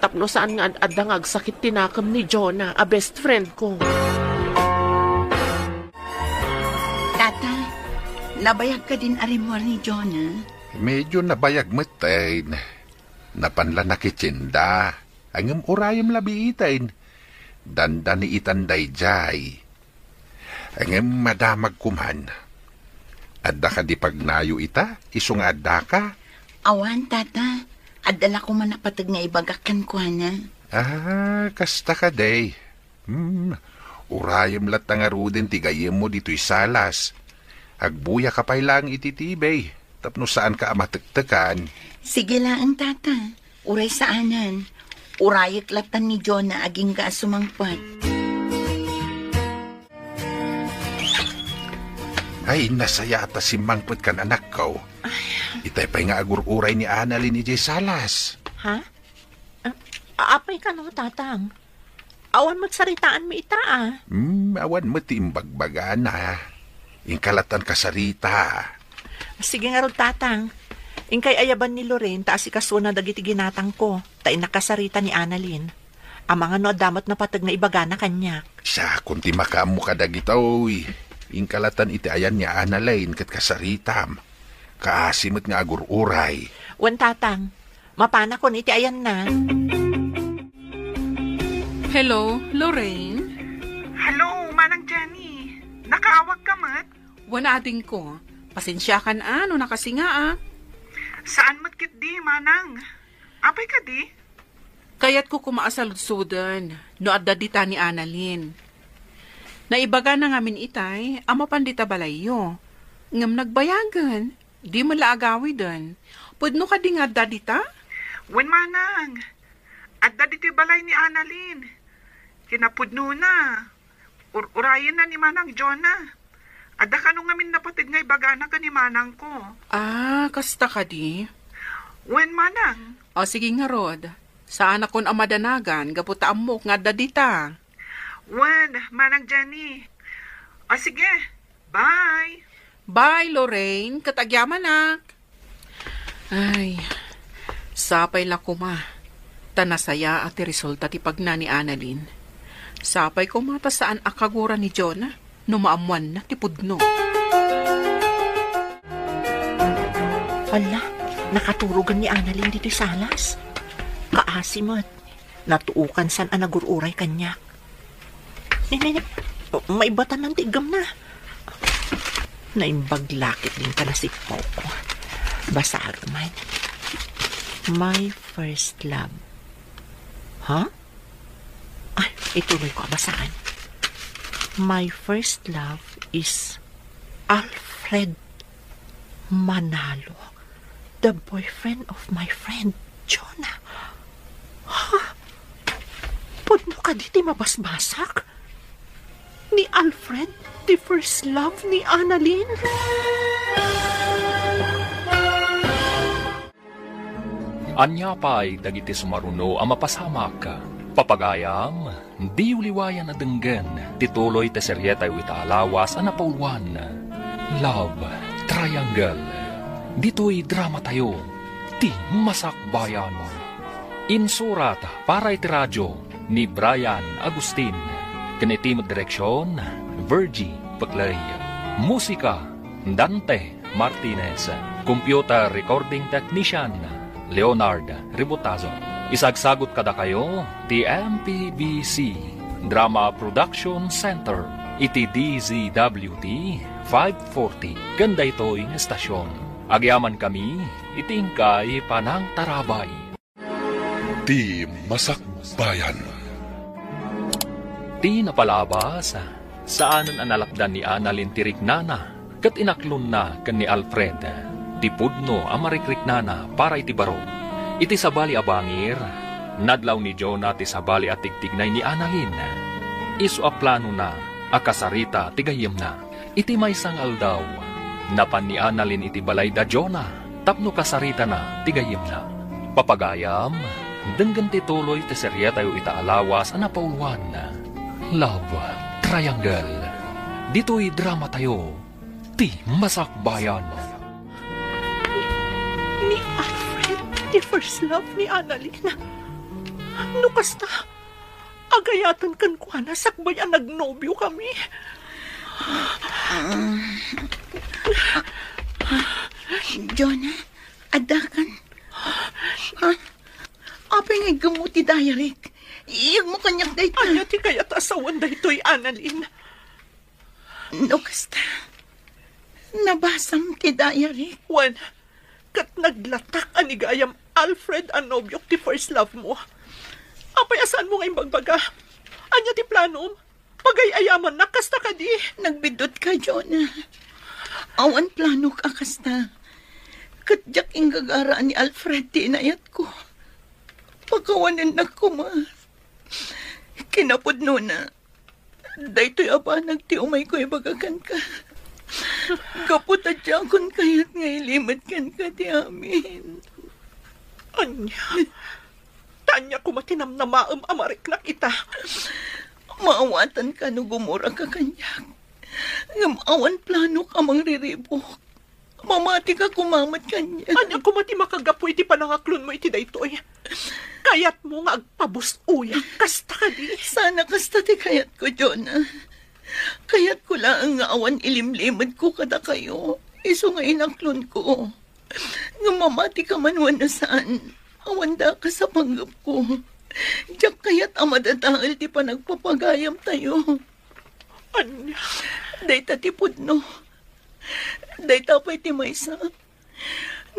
S6: Tapno saan nga adangag sakit tinakam ni Jonah, a best friend ko.
S5: Tata, nabayag ka din arimor ni Jonah.
S3: Medyo nabayag matain. Napanla na kitsinda. Angam urayam labiitain. Dandan ni itanday jay. Angam madamag kuman. Adda ka di pagnayo ita? Isong adda ka?
S5: Awan, tata. Adala ko man napatag nga ibagakan ko na.
S3: Kasta ka day. Urayam lat nga ruden tigayem mo dito'y salas. Agbuya ka pa'y lang ititibay. Tapno saan ka amatektekan?
S5: Sige lang, tata. Uray saanan. Urayek latan ni Jonah aging ka sumangpat.
S3: Ay, nasaya ata si mangpet kan anak ko. Itay pa'y nga agur-uray ni Annalyn ni Jay Salas.
S4: Ha? Apay ka no, tatang. Awan magsaritaan mo ita,
S3: Awan mo tiimbagbaga na. Inkalatan ka sarita.
S4: Sige nga ron, tatang. Inkay ayaban ni Lorraine, taas ikasuna dagiti ginatang ko. Ta inakasarita ni Annalyn. Ang mga no damat na patag na ibaga na kanya.
S3: Siya, kunti makamu ka dagitoy. Inkalatan iti ayan niya Annalyn kat kasaritam. Kaasimot nga agur-uray.
S4: Wan, tatang. Mapana ko iti ayan na.
S8: Hello, Lorraine?
S7: Hello, Manang Jenny. Nakaawag ka mat?
S8: Wana ading ko. Pasensya kan ano nakasinga
S7: Saan matkit di, Manang? Apay ka di?
S8: Kayat ko kumaasaludsudan, no adda dita ni Annalyn. Naibaga na ngamin itay, ama pandita balayo. Ngam nagbayagan, di mo laagawi dan. Pudno ka di nga adda dita?
S7: Wen, Manang. Adda diti balay ni Annalyn. Kinapudno na. Urayan na ni Manang Jonah. Adda ka nung ngamin napatid nga ibagana ka ni Manang ko.
S8: Kasta ka di?
S7: Wen, Manang?
S8: O sige nga Rod, saan akon amadanagan, gaputa amok nga adda dita.
S7: Wen, Manang Jenny. O sige, bye.
S8: Bye, Lorraine. Katagyaman, nak. Ay, sapay la kuma. Tanasaya at resulta ti pagna ni Annalyn. Sapay ko mata saan akagura ni Jonah. Numaamuan na ti pudno.
S4: Hala, nakaturugan ni Annalyn dito salas. Kaasimot. Natuukan san anagururay kanya. Nene, may batan ng tigam na. Naimbaglakit din ka na si Poco. Basag man. My first love. Ha? Ay, ituloy ko basaan. My first love is Alfred Manalo, the boyfriend of my friend Jonah. Ha? Pudno ka diti mabasbasak? Ni Alfred, the first love ni Annalyn?
S2: Anya pa'y dagiti sumaruno ang mapasamak. Papagayam, di uliwayan na denggen, tituloy te seryeta yu itaalawas ang napauluan. Love Triangle. Dito'y drama tayo, ti masakbayan. Insurat para iti radyo ni Brian Agustin. Kanitimot direksyon, Virgie Paclay. Musika, Dante Martinez. Computer recording technician, Leonard Ributazo. Isagsagot kada kayo, ti MPBC Drama Production Center, iti DZWT 540. Ganda ito'y estasyon. Agyaman kami, itingkay panang tarabay.
S1: Di Masakbayan.
S2: Di napalabas, saanan ang nalapdan ni Annalyn tiriknana, kat inaklon na kan ni Alfred. Di pudno ang marikriknana para iti baro. Iti sabali abangir, nadlaw ni Jonah ti sabali at tigtignay ni Annalyn. Isu a plano na, akasarita tigayem na. Iti may sangal daw, napan ni Annalyn iti balay da Jonah, tapno kasarita na, tigayim na. Papagayam, denggan ti tuloy ti serye tayo itaalawas na pauluan. Love Triangle. Dito'y drama tayo, ti Masakbayan.
S4: Ni Alfred, the first love ni Annalyn. No kasta, agayatan kan ko na sakbayan nagnobyo kami.
S5: Jonah, adakan. Apay nga gamuti dayarik. Iyag mo kanyak dayta.
S4: Anya ti kayat asawan daytoy Annalyn.
S5: No kasta. Nabasam ti dayarik.
S4: Wan, kat naglatak anigayam Alfred anobyok ti first love mo. Apay asan mo ngayong bagbaga? Anya ti planom? Pagayayaman na kasta ka di.
S5: Nagbidot ka, Jonah. Awan plano ka kasta. Katjak ing gagara ni Alfred ti inayat ko. Pagkawanan na ko, ma. Kinapod na. Daytoy aba nagtiumay ko ibagakan ka. Kapot at yakon kaya't ngailimat kan ka ti amin.
S4: Anya, tanya ko matinam na maam amarik na kita.
S5: Maawatan ka no gumura ka kanyak. Ngamawan plano ka mang riribok. Mamati ka kumamat kanya.
S4: Anya ko mati makagapoy ti panangaklon mo iti daytoy. Kayat mo nga agpabus uyak kasta ka di.
S5: Sana kasta ti kayat ko, Jonah. Kayat ko lang nga awan ilimlimad ko kada kayo. Iso nga inaklon ko. Nga mamati ka man na saan. Awan da ka sa panggap ko. Diyak kayat amadataal ti panagpapagayam tayo.
S4: Anya,
S5: Dayta ti pudno. Dayta pa'y ti maysa.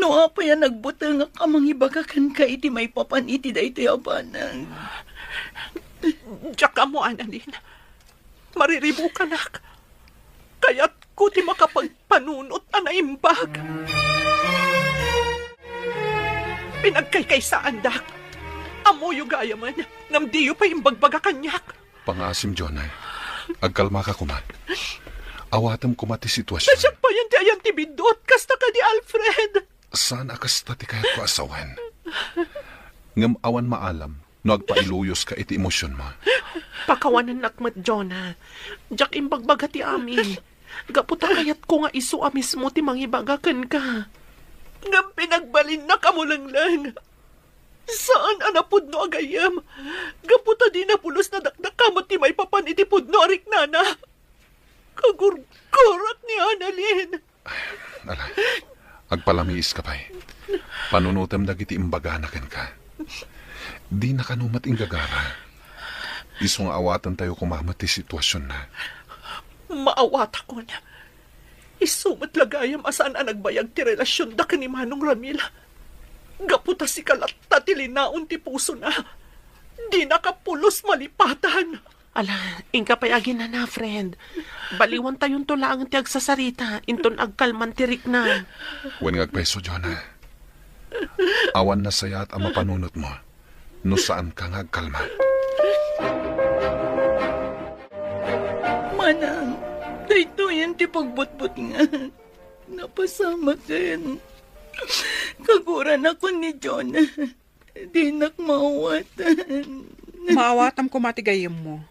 S5: No apay nagbutang nga kamang ibagakan ka iti may papan iti dayta yabanan.
S4: diyak ka mo Annalyn. Mariribo ka nak. Kayat ko ti makapagpanunot anaimbag. Pinagkaykaysaan dak. Amo yu gayaman, namdiyo pa imbagbaga kanyak.
S3: Pangasim, Jonah. Agkalma ka kumat. Awatam kumat ti sitwasyon.
S4: Nasyak pa yan ti ayan ti bidot, kasta ka di Alfred.
S3: Sana kasta ti kayat ko asawan. Ngam awan maalam, no agpailuyos ka iti emosyon mo.
S6: Pakawanan nakmat, Jonah. Diyak imbagbaga ti amin. Gaputa kayat ko nga isu mismo ti mangibagakan ka.
S4: Ngam pinagbalin na kamulanglang. Saan anapod no agayam? Gaputa di na pulos na dakdakamat ti may papan iti pudno arik nana. Kagurgurat ni Annalyn.
S3: Ala, agpalamiis ka pa'y. Panunutam dagiti imbaganakan ka. Di na kanumat inggagara. Isong awatan tayo kumamat ti sitwasyon na.
S4: Maawat ako na. Isumat lagayam asaan ang nagbayag ti relasyon da ni Manong Ramil. Gaputa si kalata ti linaon ti puso na. Di nakapulos malipatan.
S6: Ala, ingka payagin na, friend. Baliwan tayong tulaang ti agsasarita. Inton agkalman tirik na.
S3: Wen ngagpeso, Jonah. Awan na saya at ang mapanunot mo. No saan ka ngagkalma.
S5: Manang, dayto yan ti pagbutbut nga. Napasama kan. Kaguran ako ni Jonah. Di nakmaawatan.
S8: Maawatam ko matigayam mo.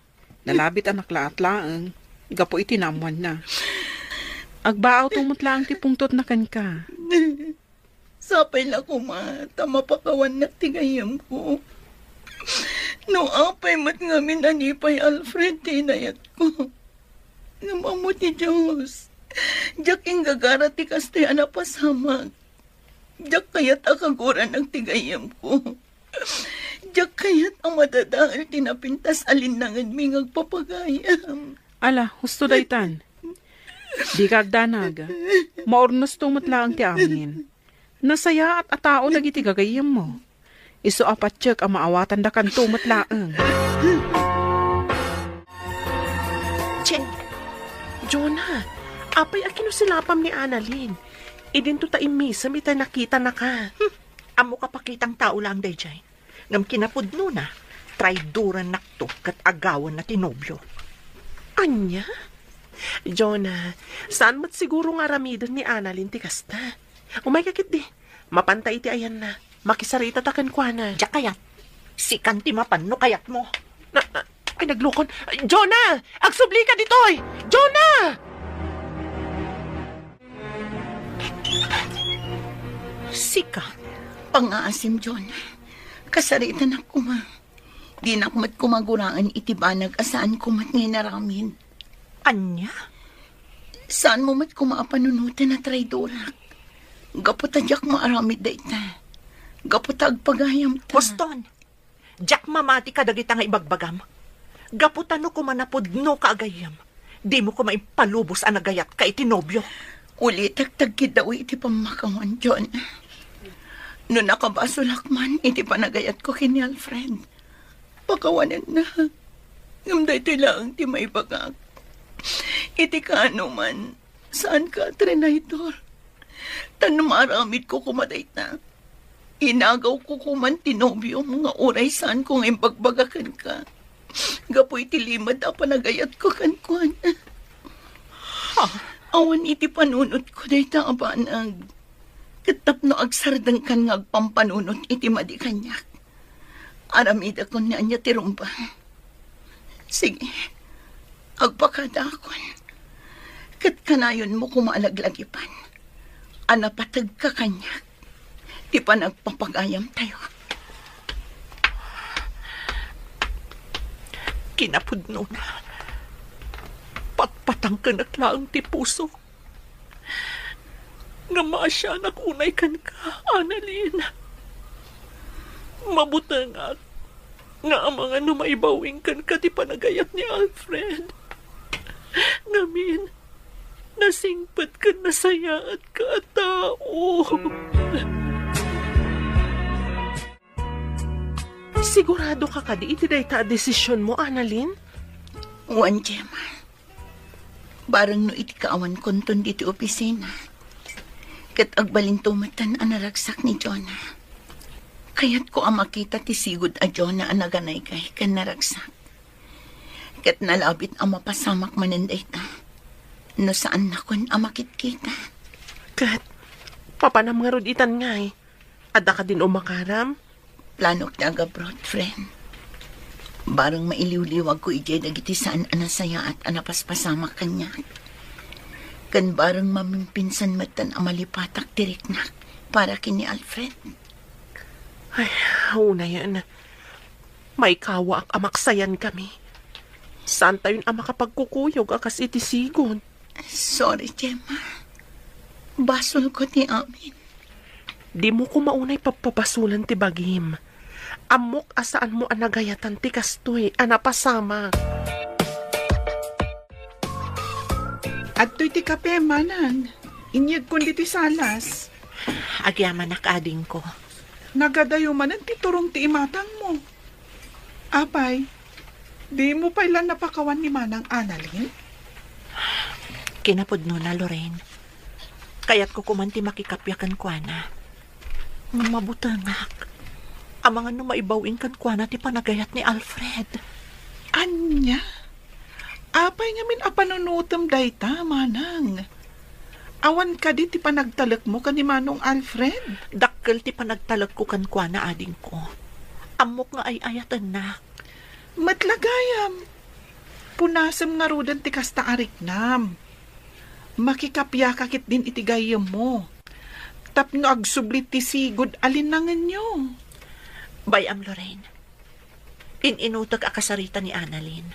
S8: Nalabit ang naklaat-laang. Gapo itinamuan na. Agbaaw tumutlaang ti pungtot na kan ka.
S5: Sapay la ko tama pakawan na tigayam ko. No apay mat ngamin anipay Alfred tinayat ko. Namamu ti Diyos. Diyak ing gagara ti kastoy anapasamag. Diyak kayat akaguran ang tigayam ko. Diyak kayat ang madadahal tinapintas alinangan mi ngagpapagayam.
S8: Ala, husto daytan. Di kagdanag. Maornos tumutlaang ti amin. Nasaya at atao dagiti gagayam mo. Isu apat tiyek ang maawatan da kan tumutlaang.
S6: Che, Jonah, apay akino silapam ni Annalyn. Idinto ta imisam ita nakita na ka.
S4: Amo kapakitang tao lang day jay. Ngam kinapudno na, traiduran nakto kat agawan na tinobyo.
S6: Anya? Jonah, saan mat siguro nga ramidan ni Annalyn ti kasta? Umay kakit di. Mapantay ti ayan na. Makisarita takan kwa na.
S4: Diyak kayat. Si kanti mapan no kayat mo.
S6: Ay, naglukon. Jonah! Agsubli ka ditoy! Jonah!
S4: Sika.
S5: Pangaasim, John. Kasaritan ako ma. Di na kumat kumaguraan itibanag asaan kumat ngayon naramin.
S4: Anya?
S5: Saan mo mat kumaapanunutan na traidorak? Gaputadyak maaramid da ita. Gaputag pagayam ta.
S4: Boston. Diyak mamati ka dagita nga ibagbagam. Gaputano ko manapod no kaagayam. Di mo ko maipalubos ang nagayat ka itinobyo.
S5: Uli tagtagkid daw iti pamakawan, John. No nakabaso lakman, iti panagayat ko kini Alfred. Pakawanan na. Ngamday ti lang ti may bagak. Iti kaano man, saan ka, Trinaitor? Tanamaramid ko kumaday na. Inagaw ko kuman tinobyo mga oray saan kong imbagbagakan ka. Gapoy ti limad a panagayat ko kankuan. Awan iti panunot ko day ta abanag. Katap no agsardang kan ngagpampanunot iti madi kanyak. Aramida ko niya niya tirumba. Sige, agpakadakon. Kat kanayon mo kumalaglagipan. Anapatag ka kanyak. Di pa nagpapagayam tayo.
S4: Kinapudno na. Patpatang ka naklaang ti puso. Nga maasya nakunay kan ka, Annalyn. Mabutang at nga ang mga numaibawing kan ka ti panagayat ni Alfred. Ngamin, nasingpat ka nasayaat ka at tao.
S6: Sigurado ka kadi iti day ta desisyon mo, Annalyn?
S5: Juan Gemma. Barang no iti kaawan konton diti opisina. Kat agbalintumatan ang naragsak ni Jonah. Kaya't ko ang makita ti sigud a Jonah ang naganay-gay kan naragsak. Kat nalabit ang mapasamak mananday ta. No saan na kun ang makit-kita.
S6: Kat, papanam nga rod itan ngay. Ada ka din umakaram?
S5: Plano kag abroad, friend. Barang mailiw-liwag ko ijay dagiti saan anasaya at anapaspasamak kanya. Kan barang mamimpinsan matan amalipatak tiriknak para kini Alfred.
S6: Ay, una yan. May kawa ak amaksayan kami. Saan tayo ang makapagkukuyog akas iti sigon?
S5: Sorry, Gemma. Basol ko ni amin.
S6: Di mo ko maunay papapasulan ti bagim. Amok asaan mo anagayatan ti kastoy, anapasama.
S7: At to'y ti kape, manang. Inyag kundi ti salas.
S4: Agyaman nakading ko.
S7: Nagadayo man ang titurong ti imatang mo. Apay, di mo pa ilan napakawan ni manang Annalyn?
S4: Kinapudno na, Lorraine. Kaya't ko kumanti makikapyakan kwa na. Mabutangak. Ang mga numaibawing kan kwa na ti panagayat ni Alfred.
S7: Anya? Apay nga min apanunutam dayta, manang. Awan ka di ti panagtalak mo ka ni Manong Alfred.
S4: Dakkel ti panagtalag ko kan kwa na ading ko. Amok nga ay ayatan na.
S7: Matlagayam. Punasam nga rudan ti kasta ariknam. Makikapya kakit din itigayam mo. Tapno agsublit ti sigod alinangan nyo.
S4: Bayam, Lorraine. Ininutag akasarita ni Annalyn.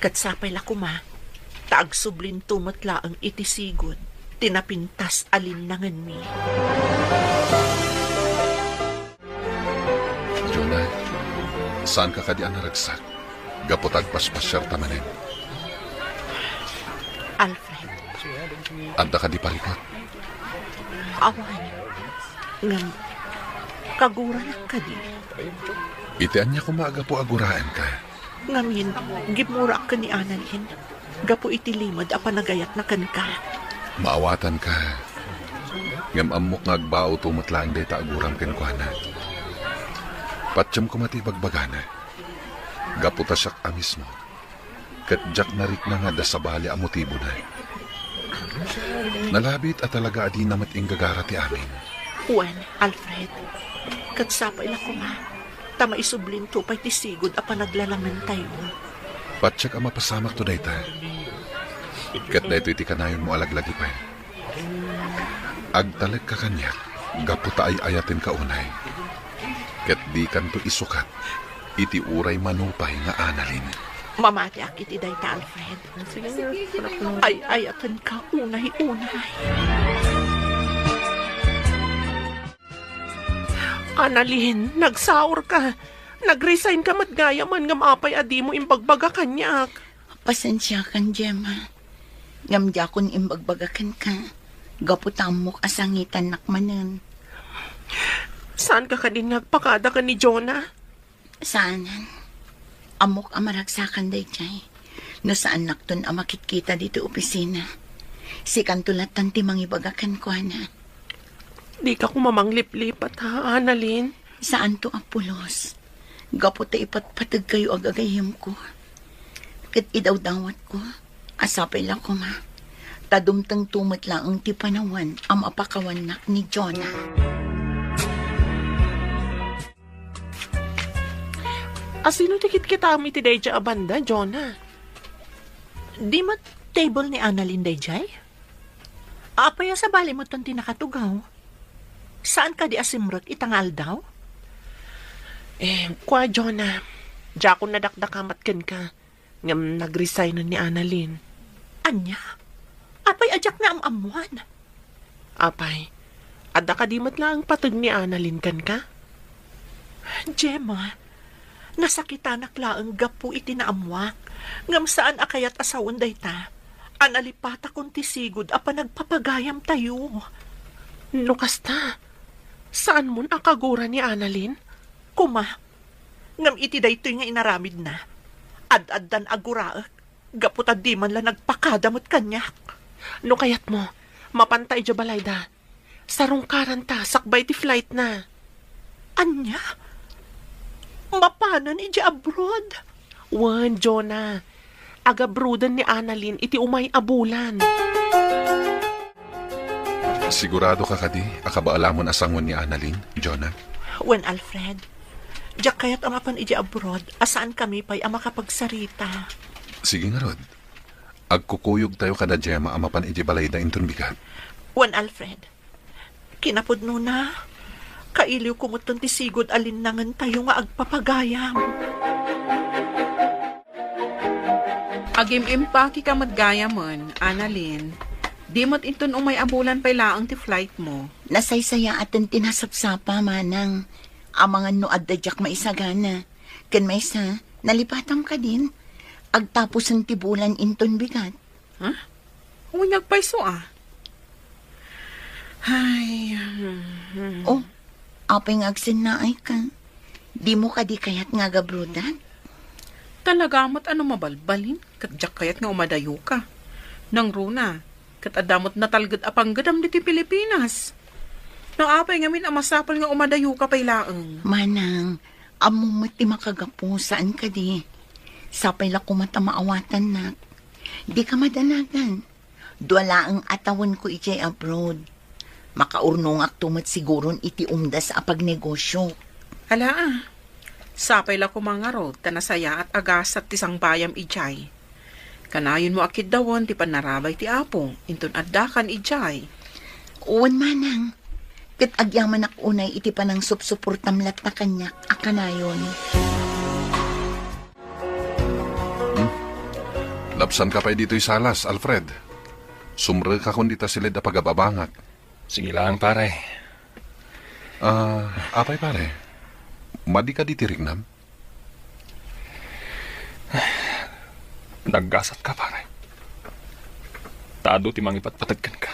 S4: Katsapay la kuma, taagsublin tumatla ang itisigod, tinapintas alinangan mi.
S1: Jonah, saan ka kadi ang naragsak? Gapotag paspasyar tamanin.
S4: Alfred,
S1: Anda ka di palipot.
S4: awan. Ngam, kaguran ka di.
S1: Itian niya kumaga po aguraan ka.
S4: Ngamin, gimura ka ni Annalyn. Gapo itilimad a panagayat na kan ka.
S1: Maawatan ka. Ngam amok ngagbao tumatlang day taaguram kenkwana. Patsyam ko mati bagbagana. Gaputa siyak amismo.
S3: Katjak narik na nga da sa bali ang motibo na. Nalabit at talaga adi namat inggagara ti amin.
S4: Juan, Alfred, katsapay lang ko nga. Tama isublin to pa'y tisigod a panaglalaman tayo.
S3: Patsak ang mapasamak to dayta. Kat na ito iti kanayon mo alaglagi pa. Agtalag ka kanya, gaputa ay ayatin ka unay. Kat di kanto isukat, iti uray manupay nga analin.
S4: Mamati akit iday ta, Alfred. Ay ayatin ka unay-unay.
S6: Annalyn, nagsaur ka. Nag-resign ka matgaya man ngam apay adi mo imbagbaga kanyak.
S5: Pasensya kan, Gemma. Ngamdya kon imbagbagakan ka. Gaputam mo kasangitan nakmanan.
S6: Saan ka din nagpakada ka ni Jonah?
S5: Saanan? Amok amaragsakan day chay. No saan nakton amakitkita dito opisina. Si kantulatan ti mangibagakan ko na.
S6: Di ka kumamanglip-lipat ha, Annalyn?
S5: Saan to apulos? Gaputa ipatpatag kayo agagayim ko. Kat idaw-dawat ko. Asapay lang ko ma. Tadumtang tumat lang ang tipanawan ang apakawanak ni Jonah.
S6: Asino tikit kita iti dayja abanda, Jonah?
S4: Di mat table ni Annalyn dayjay? Apaya sa bali mo ton tinakatugaw. Saan ka di asimrot itangal daw?
S6: Kwa, Jonah. Diya ko nadakdakamatkan ka. Ngam nag-resign ni Annalyn.
S4: Anya? Apay ajak na amamuan.
S6: Apay, ada ka di matlang patag ni Annalyn kan ka?
S4: Gemma, nasakita naklaang gapu iti naamwak. Ngam saan akayat asawan dayta. Analipata kong tisigod apa nagpapagayam tayo.
S6: Nukasta, saan mo nakagura ni Annalyn?
S4: Kuma, ngam iti daytoy nga inaramid na. Ad-addan aguraak. Gaputad di man lang nagpakadamot kanyak.
S6: No kayat mo, mapantay dya balayda. Sarong karanta, sakbay ti flight na.
S4: Anya? Mapanan iti abroad?
S6: Wan, Jonah. Agabrudan ni Annalyn iti umay abulan.
S3: Sigurado ka kadi, akabaalamon asangon ni Annalyn, Jonah?
S4: Wen Alfred, diyak kaya't amapan iti abroad, asaan kami pa'y makapagsarita.
S3: Sige nga rod. Agkukuyog tayo kada Gemma amapan iti balay da inton bigat.
S4: Wen Alfred, kinapudno na, kailiw kumuton ti sigod alinangan tayo nga agpapagayam.
S8: Agim-impaki ka matgaya mon, Annalyn. Di mo't inton umay abulan pa'y laang ti flight mo.
S5: Nasaysaya atin tinasapsapa manang. Amangan no adadyak maisagana. Kan may sa, nalipatam ka din. Agtapos ang tibulan inton bigat.
S8: Ha? Unyag paiso ah. Ay.
S5: Oh, apay ngagsin na ay ka. Di mo ka di kayat nga gabrudan?
S8: Talaga mo't ano mabalbalin? Katjak kayat nga umadayo ka. Nang runa, kat adamot na talgad apang gadam diti Pilipinas. Nang apay ngamin amasapal nga umadayo ka pay laeng.
S5: Manang, among mati makagapo saan ka di. Sapay la kumata maawatan na. Di ka madanagan. Duwala ang atawon ko ijay abroad. Makaurnong ak tumat siguron iti umdas apag negosyo.
S8: Hala ah. Sapay la kumangarod, tanasaya at agasat ti sang bayam ijay. Kanayon mo akid dawon ti panarabay ti apong, inton addakan ijay.
S5: Uwan manang, kat agyaman ak unay iti panang supsuportamlat na kanyak akanayon.
S3: Lapsan ka pa'y dito'y salas, Alfred. Sumre ka kung dita silid na pagababangak.
S2: Sige lang, pare.
S3: Apay pare, madi ka ditirignam?
S2: Naggasat ka, pare. Tado ti mangipatpatagkan ka.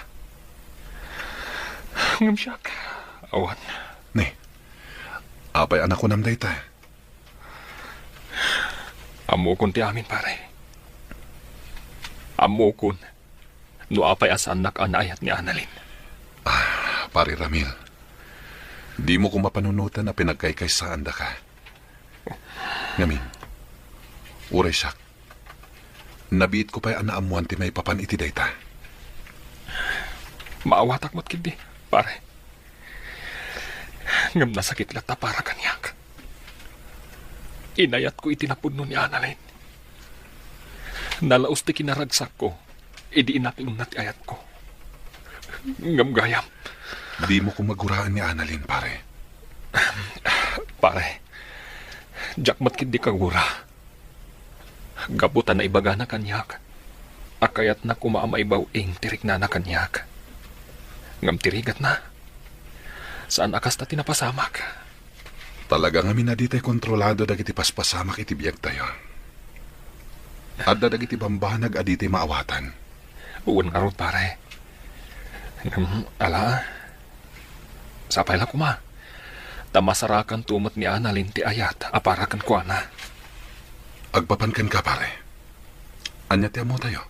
S2: Ngamsyak. Awan.
S3: Ne, apay anak ko nam dayta.
S2: Amukon ti amin, pare. Amukon. No apay asanak anayat ni Annalyn.
S3: Pare Ramil, di mo ko mapanunutan na pinagkaykaysaan da ka. Ngamin, uray siyak. Nabiit ko pa'y anaamuan ti may papan iti dayta.
S2: Maawatak mo't kindi, pare. Ngam nasakit lata para kanyak. Inayat ko itinapudno ni Annalyn. Nalaos ti kinaragsak ko, idi inatlong na ti ayat ko. Ngam gayam.
S3: Di mo ko maguraan ni Annalyn, pare.
S2: Pare, jak mat kindi kagura. Gabutan na ibaga na kanyak. Akayat na kumaamaibaw ing tirik na kanyak. Ngam tirigat na. Saan akas ta tinapasamak?
S3: Talaga nga minaditay kontrolado dagiti paspasamak iti biyag tayo. At dagiti bambanag aditi maawatan.
S2: Uwan nga ron, pare. Ala, sapay lang kuma. Tamasarakan tumot ni Annalyn ti ayat, aparakan ko na.
S3: Agpapankan ka, pare. Anya ti amo tayo.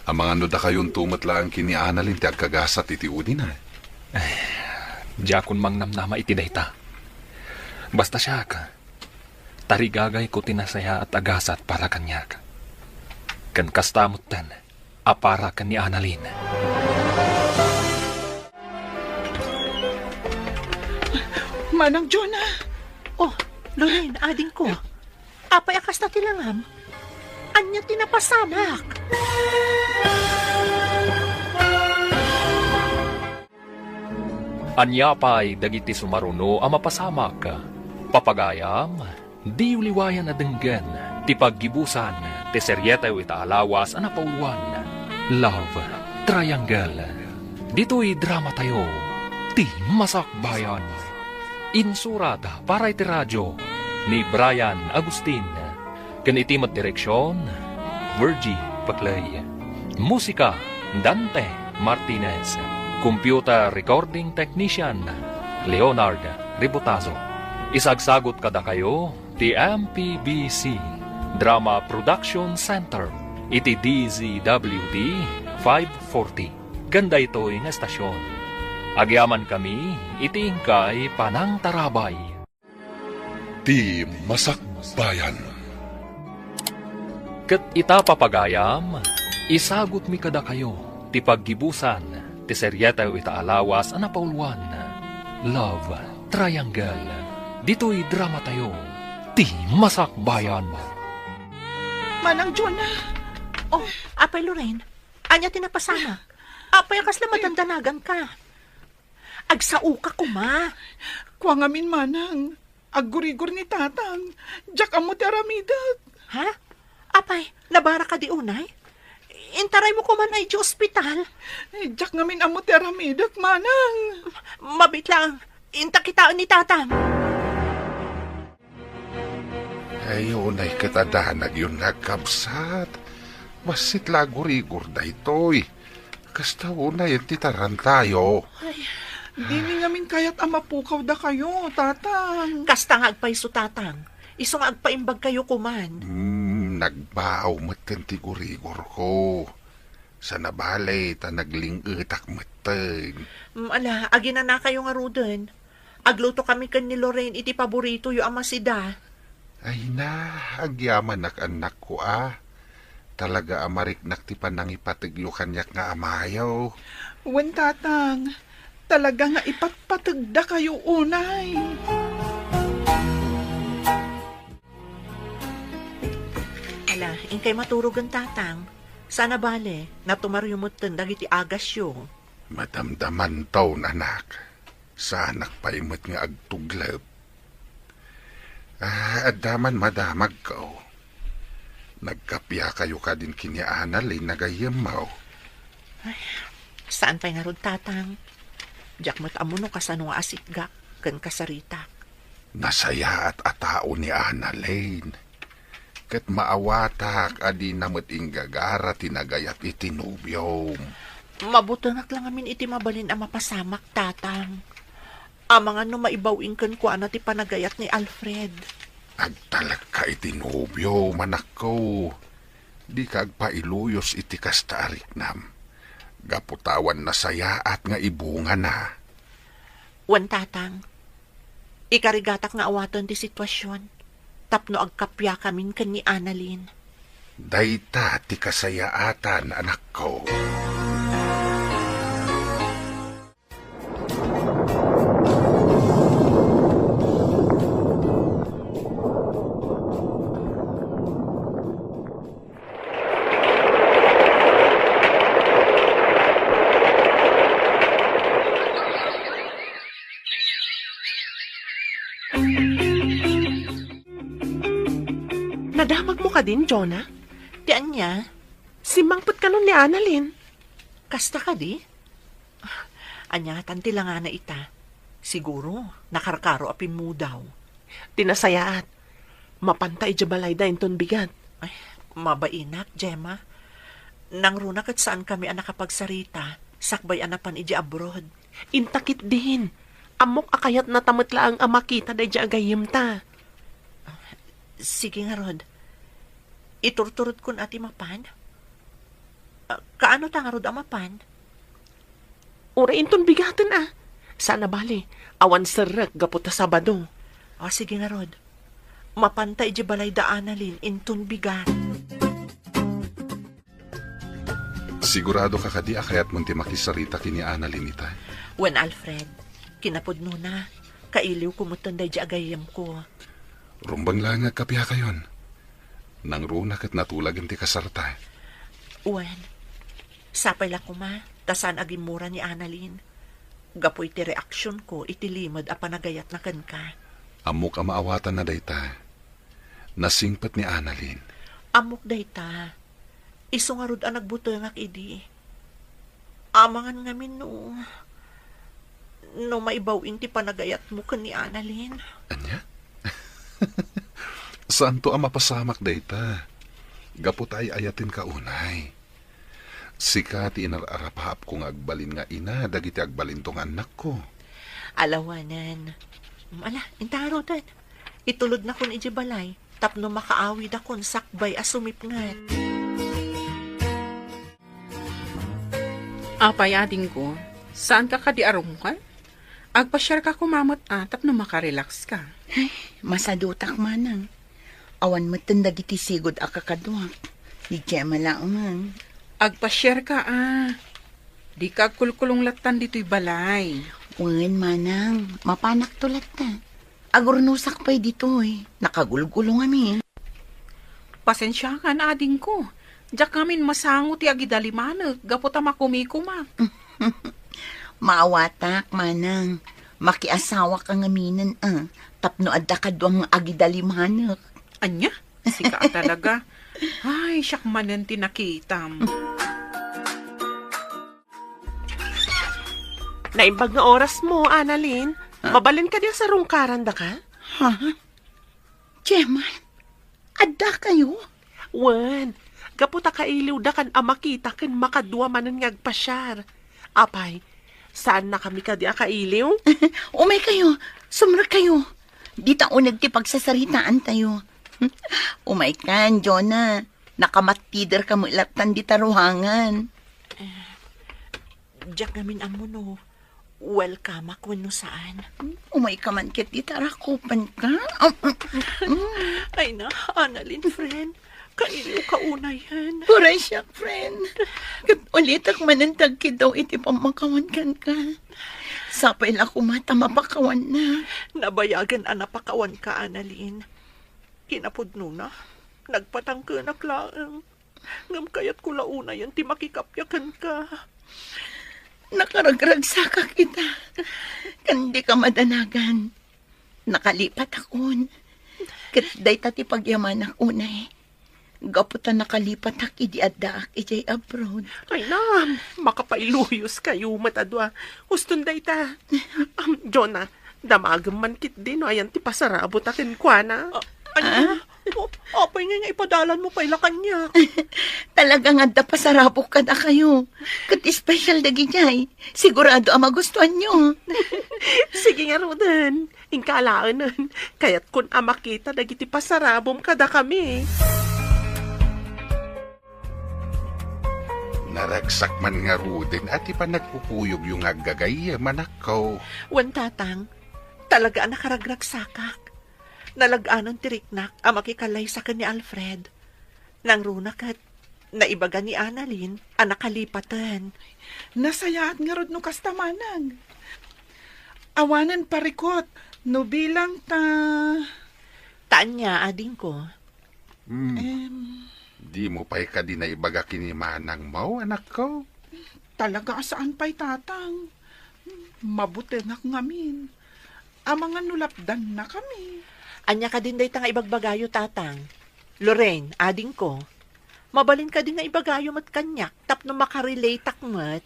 S3: Ang mga nuda kayong tumot lang kini Annalyn ti agkagasat iti udi na.
S2: Diyakon mang namnama iti dayta. Basta siya ka. Tarigagay ko tinasaya at agasat para kanyak. Kan kastamot tan, aparakan ni Annalyn.
S7: Manang Jonah!
S4: Oh, Lorraine, ading ko. Apay akas na tilangam. Anya tinapasamak.
S2: Anya pa'y dagiti sumaruno ang mapasamak. Papagayam, di uliwayan na denggan, ti paggibusan, ti seryeta o itaalawas ang napauluan. Love, Triangle. Dito'y drama tayo, ti Masakbayan. Insurada para iti radyo ni Brian Agustin. Kanitimat direksyon, Virgie Paclay. Musika, Dante Martinez. Computer Recording Technician, Leonard Ributazo. Isagsagot kada kayo, ti MPBC Drama Production Center, iti DZWD 540. Ganda ito'y nga estasyon. Agyaman kami, itingkay Panang Tarabay.
S3: Ti Masakbayan.
S2: Kat ita papagayam, isagot mi kada kayo, ti paggibusan, ti seryeta o itaalawas ang napauluan. Love, Triangle. Dito'y drama tayo, ti Masakbayan.
S7: Manang Jonah!
S4: Oh, apay Lorraine, anya tinapasamak. Apay akas na madandanagan ka. Agsao ka kuma.
S7: Kwa ngamin manang. Aggurigor ni tatang. Jak amo ti aramidag.
S4: Ha? Apay, nabara ka di unay? Intaray mo kuman ay di ospital.
S7: Jak ngamin amo ti aramidag, manang.
S4: Mabit lang. Inta kitaan ni tatang.
S3: Ayun ay katadanag yun nagkabsat. Basit lagurigor da ito'y. Kasta unay ang titaran tayo.
S7: Dini ngamin kayat amapukaw da kayo, tatang.
S4: Kasta nga agpay su tatang. Iso nga agpaimbag kayo kuman.
S3: Nagbaaw maten ti gurigor ko. Sa nabalay ta naglingitak maten.
S4: Ala, agina na kayo nga ruden. Agluto kami kan ni Lorraine iti paborito yu amasida.
S3: Ay na, agyaman anak ko Talaga amariknak ti panang ipatiglo kanyak nga amayaw.
S7: Wen tatang, talaga nga ipatpatagda kayo unay.
S4: Ala, inkay maturog ang tatang. Sana bale, natumaryumutan dagiti agasyo.
S3: Madamdaman taon anak. Sanak pa imot nga agtuglab. Adaman madamag ko. Nagkapya kayo ka din kini Annalyn nagayamaw.
S4: Saan pa'y nga rod tatang? Diyak matamuno kasano nga asikgak kan kasarita.
S3: Nasaya at atao ni Annalyn. Kat maawatak adi namot inggagara tinagayat itinubyom.
S4: Mabutonak lang amin iti mabalin ang mapasamak tatang. Amang ano maibawing kan ko ti panagayat ni Alfred.
S3: Agtalag ka itinubyo, manak ko. Di ka agpailuyos iti kastarik nam. Gaputawan na saya at nga ibunga na.
S4: Wan tatang, ikarigatak nga awatan ti sitwasyon. Tapno agkapya kamin kan ni Annalyn.
S3: Dayta ti kasayaatan, anak ko.
S6: Nadamag mo ka din, Jonah?
S4: Tiyan niya,
S6: Simangpot ka nun ni Annalyn.
S4: kasta ka di? Anya, tanti lang nga na ita. Siguro, nakarkaro apin mo daw.
S6: Tinasayaat. Mapantay jabalay da inton bigat.
S4: Ay, mabainak, Gemma. Nang runak at saan kami ang nakapagsarita, sakbay anapan iji abroad.
S6: Intakit din. Amok akayat na tamatla ang amakita da ija agayim ta.
S4: Sige nga, Rod. Iturturot kun ati mapan. Kaano ta nga, Rod, ang mapan?
S6: Ura inton bigatin Sana bali, awan serak gaputa Sabado.
S4: Sige nga, Rod. Mapantay iji balay da Annalyn, intun bigat.
S1: Sigurado ka kadi akayat mo ti makisarita kini Annalyn ita.
S4: Wen Alfred, kinapudno na. Kailiw kumutan da iji agayam ko.
S1: Rumbang lang agkapya kayon. Nang runak at natulag ti kasarta.
S4: Wen, sapay la kuma, tasan agimura ni Annalyn. Gapoy ti reaksyon ko, itilimod a panagayat na kan ka.
S1: Amok ang maawatan na dayta. Nasingpat ni Annalyn.
S4: Amok dayta. Iso nga rod ang nagbutangak idi. Amangan ngamin no maibawin ti panagayat mo kan ni Annalyn.
S1: Anya? Saan to ang mapasamak dayta? Gapot ay ayatin ka unay. Sika ti inararapahap kong agbalin nga ina, dagiti agbalin tong anak ko.
S4: Alawanan. Ala, intarotan. Itulod na kun iji balay. Tapno makaawid akon sakbay asumip nga.
S8: Apay ading ko, saan ka kadiarong ka? Agpa-share ka kumamot tapno makarelax ka.
S5: Masadutak manang. Awan matanda giti sigod akakaduak. Di Gemma lang.
S8: Agpa-share ka Di ka kulkulong latan dito'y balay.
S5: Uwan manang, mapanak tulat na. Agurnusak pa'y dito Nakagulgulong amin.
S8: Pasensya ka na ading ko. Diyak kamin masangot ti agidalimanag, gapota makumikuma.
S5: Maawatak manang. Makiasawa kang aminan Tapno adda ka doang agidalimanak.
S8: Anya? Sika talaga. Ay, siyak manan tinakitam.
S6: Naimbag nga oras mo, Annalyn. Mabalin ka diya sa rungkaran da ka?
S5: Ha? Gemma, adda kayo?
S6: Wan, gaputa kailiw da kan amakita ken makadwa manan ngagpasyar. Apay, saan na kami ka diya kailiw?
S5: Umay kayo, sumra kayo. Di taon nagtipagsasaritaan tayo. Umay kan, Jonah. Nakamatider ka mo ilatan di taruhangan.
S4: Diyak namin amuno. Welcome ako no saan.
S5: Umay ka man kit di tarakupan ka.
S4: Ay na, Annalyn, friend. Kailiw ka una yan.
S5: Puray siya, friend. Kat ulit ak manantag daw iti pamakawan kan ka. Sapay la kumata mapakawan na.
S4: Nabayagan napakawan ka, Annalyn. Kinapudno na. Nagpatangka na klaang. Ngam kayat ko launa yan, ti makikapyakan ka.
S5: Nakaragragsa ka kita. Kandi ka madanagan. Nakalipat akon. Kitday tati pagyaman ako na Gaputan nakalipat ak idi adda ak ijay abroad.
S6: Ay na, makapailuyos kayo matadwa. Huston day ta. Jonah, damagam man kit din. Ayan ti pasarabot akin kwa na.
S4: Ano? Apay nga ipadalan mo pala kanya.
S5: Talagang adda pasarabok ka na kayo. Kat special dagi jay. Sigurado ang magustuhan nyo.
S6: Sige nga Rodan. Ingkalaan nun. Kaya't kun amakita dagiti pasarabom kada kami.
S3: Naragsak man nga rudin at ipa nagpupuyog yung agagay manakaw.
S4: Wan tatang, talaga nakaragragsakak. Nalaganon tiriknak ang makikalay sa ni Alfred. Nang runakat, naibaga ni Annalyn, ang nakalipatan.
S7: Nasayaat nga rod no kasta manang. Awanan parikot, no bilang ta...
S4: Taan niya, ading ko.
S3: Di mo pa'y ka di na ibaga kinimanang mo, anak ko.
S7: Talaga saan pa'y tatang? Mabuti nak ngamin. Amangan nulapdan na kami.
S4: Anya ka din day nga ibagbagayo, tatang. Lorraine, ading ko. Mabalin ka din nga ibagayo mat kanyak, tapno makarelate akmat.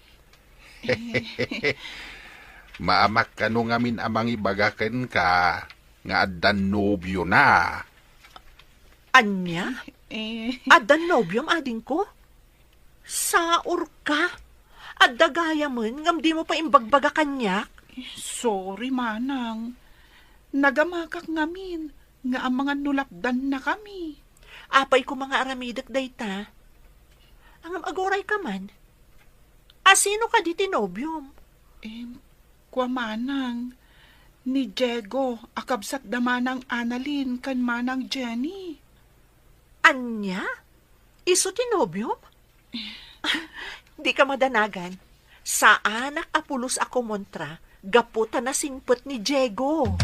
S3: Maamak ka no ngamin amang ibagakan ka, nga addan nobyo na.
S4: Anya? Adan nobyom, ading ko? Saur ka? Adda gaya man, ngam di mo pa imbagbaga kanyak?
S7: Sorry manang. Nagamakak ngamin, nga amangan nulapdan na kami.
S4: Apay ko mga aramidak dayta. Ang agoray ka man. Asino ka di tinobyom?
S7: Kwa manang, ni Diego, akabsat da manang Annalyn, kan manang Jenny.
S4: Anya? Iso tinobyom? Di ka madanagan. Sa anak apulos ako montra, gaputa na singpot ni Diego.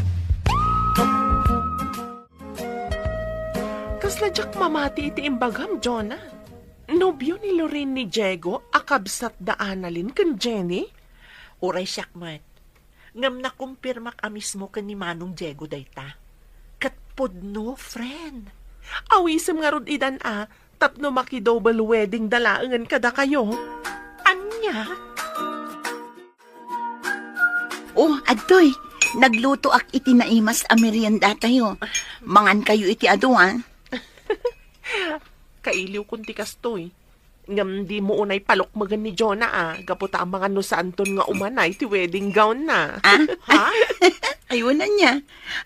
S6: Kasla jak mamati iti imbagam, Jonah. Nobyo ni Lorraine ni Diego, akabsat da Annalyn kan Jenny?
S4: Uray siyakmat. Ngam na kumpirmak a mismo kan ni Manong Diego dayta. Katpudno, friend.
S6: Awisem nga rod idan tapno maki-double wedding dalaangan kada kayo.
S4: Anya?
S5: Oh, adtoy. Nagluto ak iti naimas a merienda tayo. Mangan kayo iti adu, ha?
S6: Kailiw kunti kastoy. Ngam di mo unay palokmagan ni Jonah, gaputa ang mga no sa Anton nga umanay ti wedding gown na. Ha?
S5: Ayun na niya.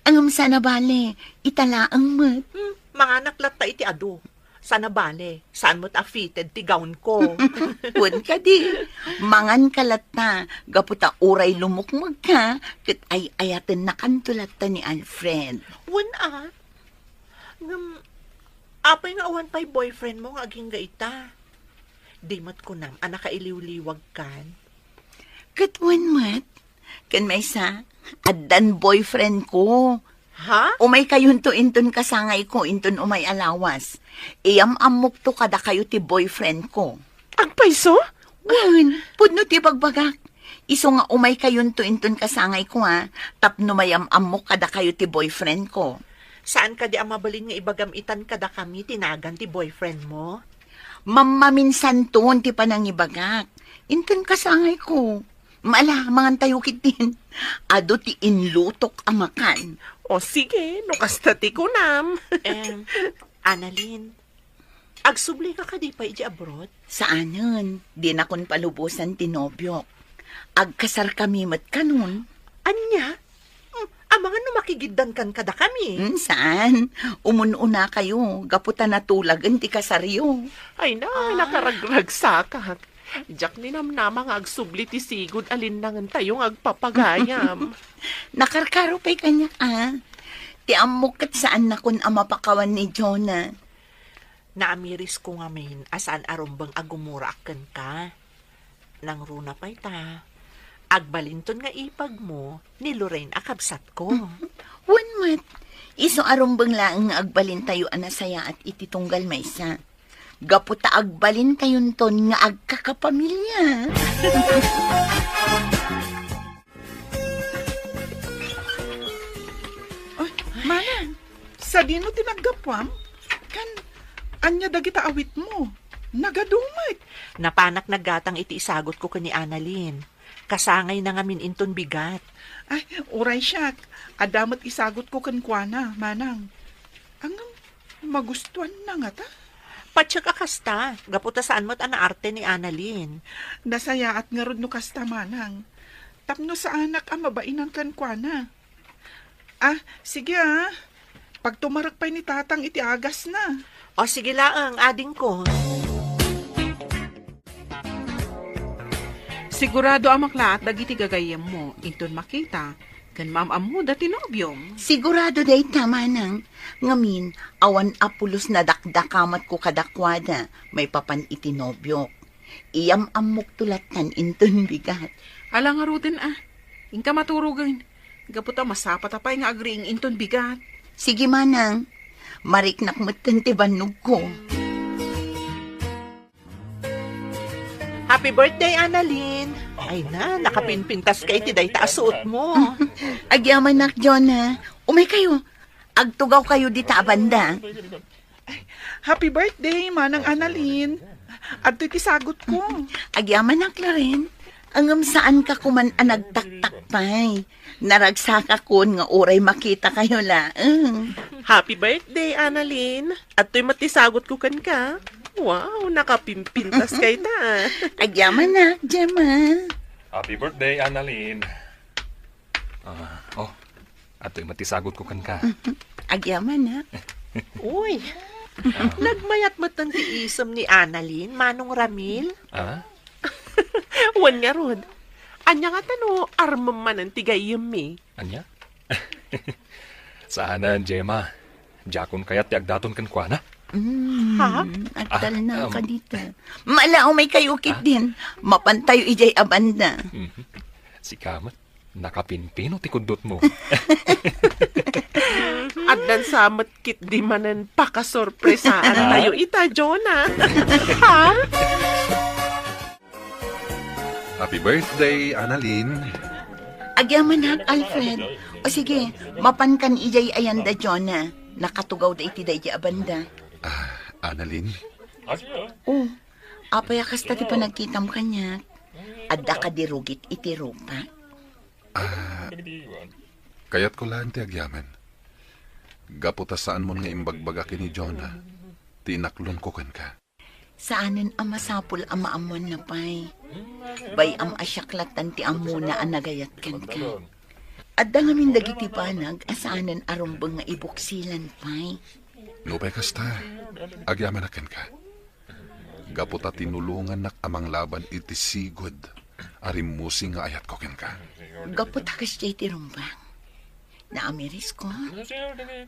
S5: Angam sana bale, italaang mat.
S4: Mga naklat ta iti adu. Sana bale, saan mo't affitted ti gown ko?
S5: Pun ka di. Mangan kalata, gaputa uray lumukmag ka, kat ay ayaten na kantulata ni Alfred.
S4: Apay nga awan pa'y boyfriend mo nga aging gaita. Di mat ko nam, anak kailiw-liwag kan.
S5: Katwan mat, kan may sa, addan boyfriend ko.
S4: Ha?
S5: Umay kayon to inton kasangay ko, inton umay alawas. Iyam amok to kada kayo ti boyfriend ko.
S6: Ang paiso?
S5: Wan, pudno ti bagbagak. Iso nga umay kayon to inton kasangay ko, ha. Tapno mayam amok kada kayo ti boyfriend ko.
S4: Saan ka di ang mabalin nga ibagamitan kada kami tinagan ti boyfriend mo?
S5: Mamaminsan ton ti panangibagak. Inton kasangay ko. Malamangan tayo kitin. Ado ti inlutok amakan.
S6: O sige, no kastati ko nam.
S4: Annalyn, agsubli ka di pa iti abroad?
S5: Saanan? Di na kon palubusan tinobyok. Agkasar kami mat kanun.
S4: Anya? Amangan no makigiddan kan kada kami.
S5: Saan? Umununa kayo. Gaputa na tulagan ti kasaryo.
S6: Ay na, nakaragrag sakak. Diyak ni namnama nga agsubli ti sigud alinangan tayong agpapagayam.
S5: Nakarkaro pa'y kanya, Ti amok kat saan na kun amapakawan ni Jonah.
S4: Naamiris ko nga main, asaan arumbang agumura akan ka. Nang runa pa'y ta. Agbalinton nga ipag mo, ni Lorraine akabsat ko.
S5: One mat, iso arumbang laang nga agbalin tayo anasaya at ititunggal maysa. Gaputa agbalin kayon ton nga agkakapamilya.
S7: Ay, manang, sa dino tinaggapwam? Kan, anya dagita awit mo. Nagadumay.
S4: Napanak naggatang iti isagot ko kani Annalyn. Kasangay na nga inton bigat.
S7: Ay, uray siyak. Adamat isagot ko kankwana, manang. Ang magustuhan na nga ta.
S4: Patsyak akasta, gaputa saan mo't anaarte ni Annalyn.
S7: Nasaya at nga rod no kasta, manang. Tapno sa anak ang mabainan kankwana. Sige Pag tumarak pa'y ni tatang iti agas na.
S4: O sige laang, ading ko.
S8: Sigurado ang maklaat dagiti gagayem mo, inton makita, Kan maam-amu dati nobyom.
S5: Sigurado day tama nang. Ngamin, awan apulos na dakdakamat ko kadakwada. May papan itinobyok. Iyam amok tulatan inton bigat.
S8: Ala nga ruden Ingka maturugan. Gaputa masapat apay nga agriing inton bigat.
S5: Sige manang, mariknak matan ti banog ko.
S4: Happy birthday, Annalyn! Ay na, nakapinpintas ka iti day taasuot mo.
S5: Agyaman nak, Jonah. Umay kayo. Agtugaw kayo di banda.
S7: Happy birthday, Manang Annalyn. At ito'y kisagot ko.
S5: Agyaman nak, Loren. Angam saan ka kuman nagtaktakpay. Naragsaka kon nga oray makita kayo la.
S6: Happy birthday, Annalyn. At to'y matisagot ko kan ka. Wow, nakapimpintas kay ta.
S5: Agyaman nak, Gemma.
S2: Happy birthday, Annalyn. Ato'y matisagot ko kan ka.
S5: Agyaman nak.
S4: Uy, nagmayat matan ti isom ni Annalyn, Manong Ramil.
S6: Wan nga rod. Anya nga tano, armamanan tigayam eh.
S2: Anya? Saanan, Gemma. Jakon kaya't ti agdaton kan kwa na?
S4: Ha?
S5: Agtal na ka dito. Malao may kayukit din. Mapantayo ijay abanda.
S2: Si Kamat, nakapinpino ti kudot mo.
S6: At dan samat kit di manan pakasorpresaan tayo ita, Jonah. Ha?
S1: Happy birthday, Annalyn.
S5: Agyaman nak, Alfred. O sige, mapankan ijay ayanda, Jonah. Nakatugaw da iti da ijay abanda.
S1: Annalyn,
S5: Oh, apaya kasta ti panagkitam kanya. Adda ka dirugit iti rupa.
S1: kayat ko lang ti agyaman. Gaputa saan mo nga imbagbaga kini Jonah. Tinaklon ko kan ka.
S5: Saanan ang masapul ang maamon na pay. Bay am asyaklatan ti amuna ang nagayat kan ka. Adda nga min dagiti panag asaanan arumbang nga ibuksilan pay.
S1: Nupay kasta, agyaman akan ka. Gaputa tinulungan nak amang laban iti sigod. Arimusi nga ayat ko ken ka.
S5: Gapot hakas jay ti rumbang. Naamiris ko,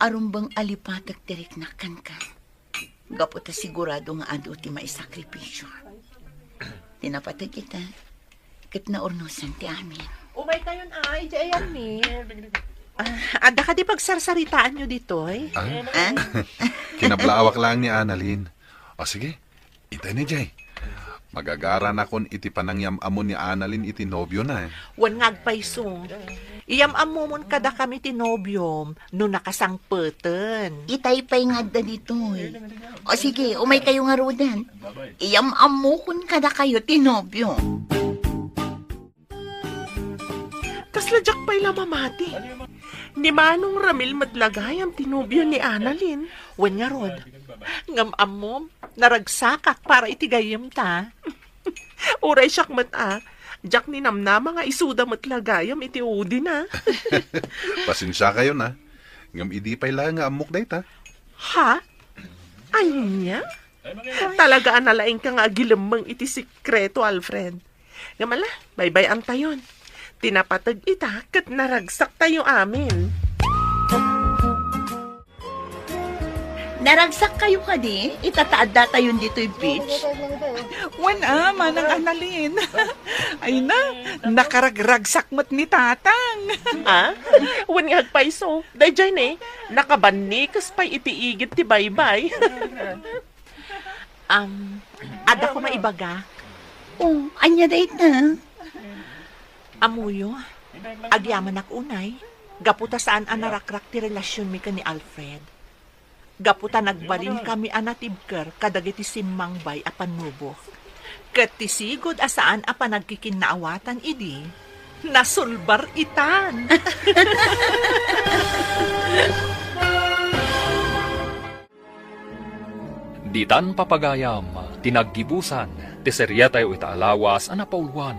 S5: arumbang alipatag tiriknakan ka. Gapot sigurado nga ado ti maisakripisyo. Tinapatag kita, kat na ornosan ti amin.
S4: Umay kayon ay, jayan ni. Ada ka di pagsarsaritaan nyo dito, eh?
S1: Kinablawak lang ni Annalyn. O sige, itay ni Jay. Magagara na kon iti panangyam amon ni Annalyn iti nobyo na.
S4: Wan ngagpaysong. Iyam amumon kada kami tinobyom no nakasangpeten.
S5: Itay-pay nga da dito eh. O sige, umay kayo nga rodan. Iyam amukon kada kayo tinobyo.
S6: Kasladyak pa'y lamamati. Ni Manong Ramil matlagay ang tinubyo ni Annalyn.
S4: Wan nga rod. Ngam amom, naragsakak para itigayim ta.
S6: Uray siyak mata. Jak ni namnama nga isuda matlagayam iti udi na.
S1: Pasensya kayo na. Ngam idi pa'y lang nga amok day ta.
S6: Ha? Anya? Talaga analaing ka nga agilamang iti sikreto, Alfred. Ngamala, bye-bye ang tayon. Tinapatag ita kat naragsak tayo amin.
S5: Naragsak kayo ka di? Itataada tayo dito'y beach.
S7: Wana, Manang Annalyn. Ay na, nakaragragsak mo't ni Tatang.
S6: Wan nga agpaiso. Dayjay ne, nakabanikas pa'y itiigit ti bye-bye.
S4: Ada ko maibaga.
S5: Oh, anya dait na.
S4: Amuyo, agyaman ak unay. Gaputa saan anarakrak ti relasyon mi ka ni Alfred. Gaputa nagbalin kami anatibker kadagiti simmangbay apan nubo. Ket ti sigod asaan apan nagkikinnaawatan idi. Nasulbar itan.
S2: Ditan papagayam, tinaggibusan, ti serya tayo itaalawas, anapauluan.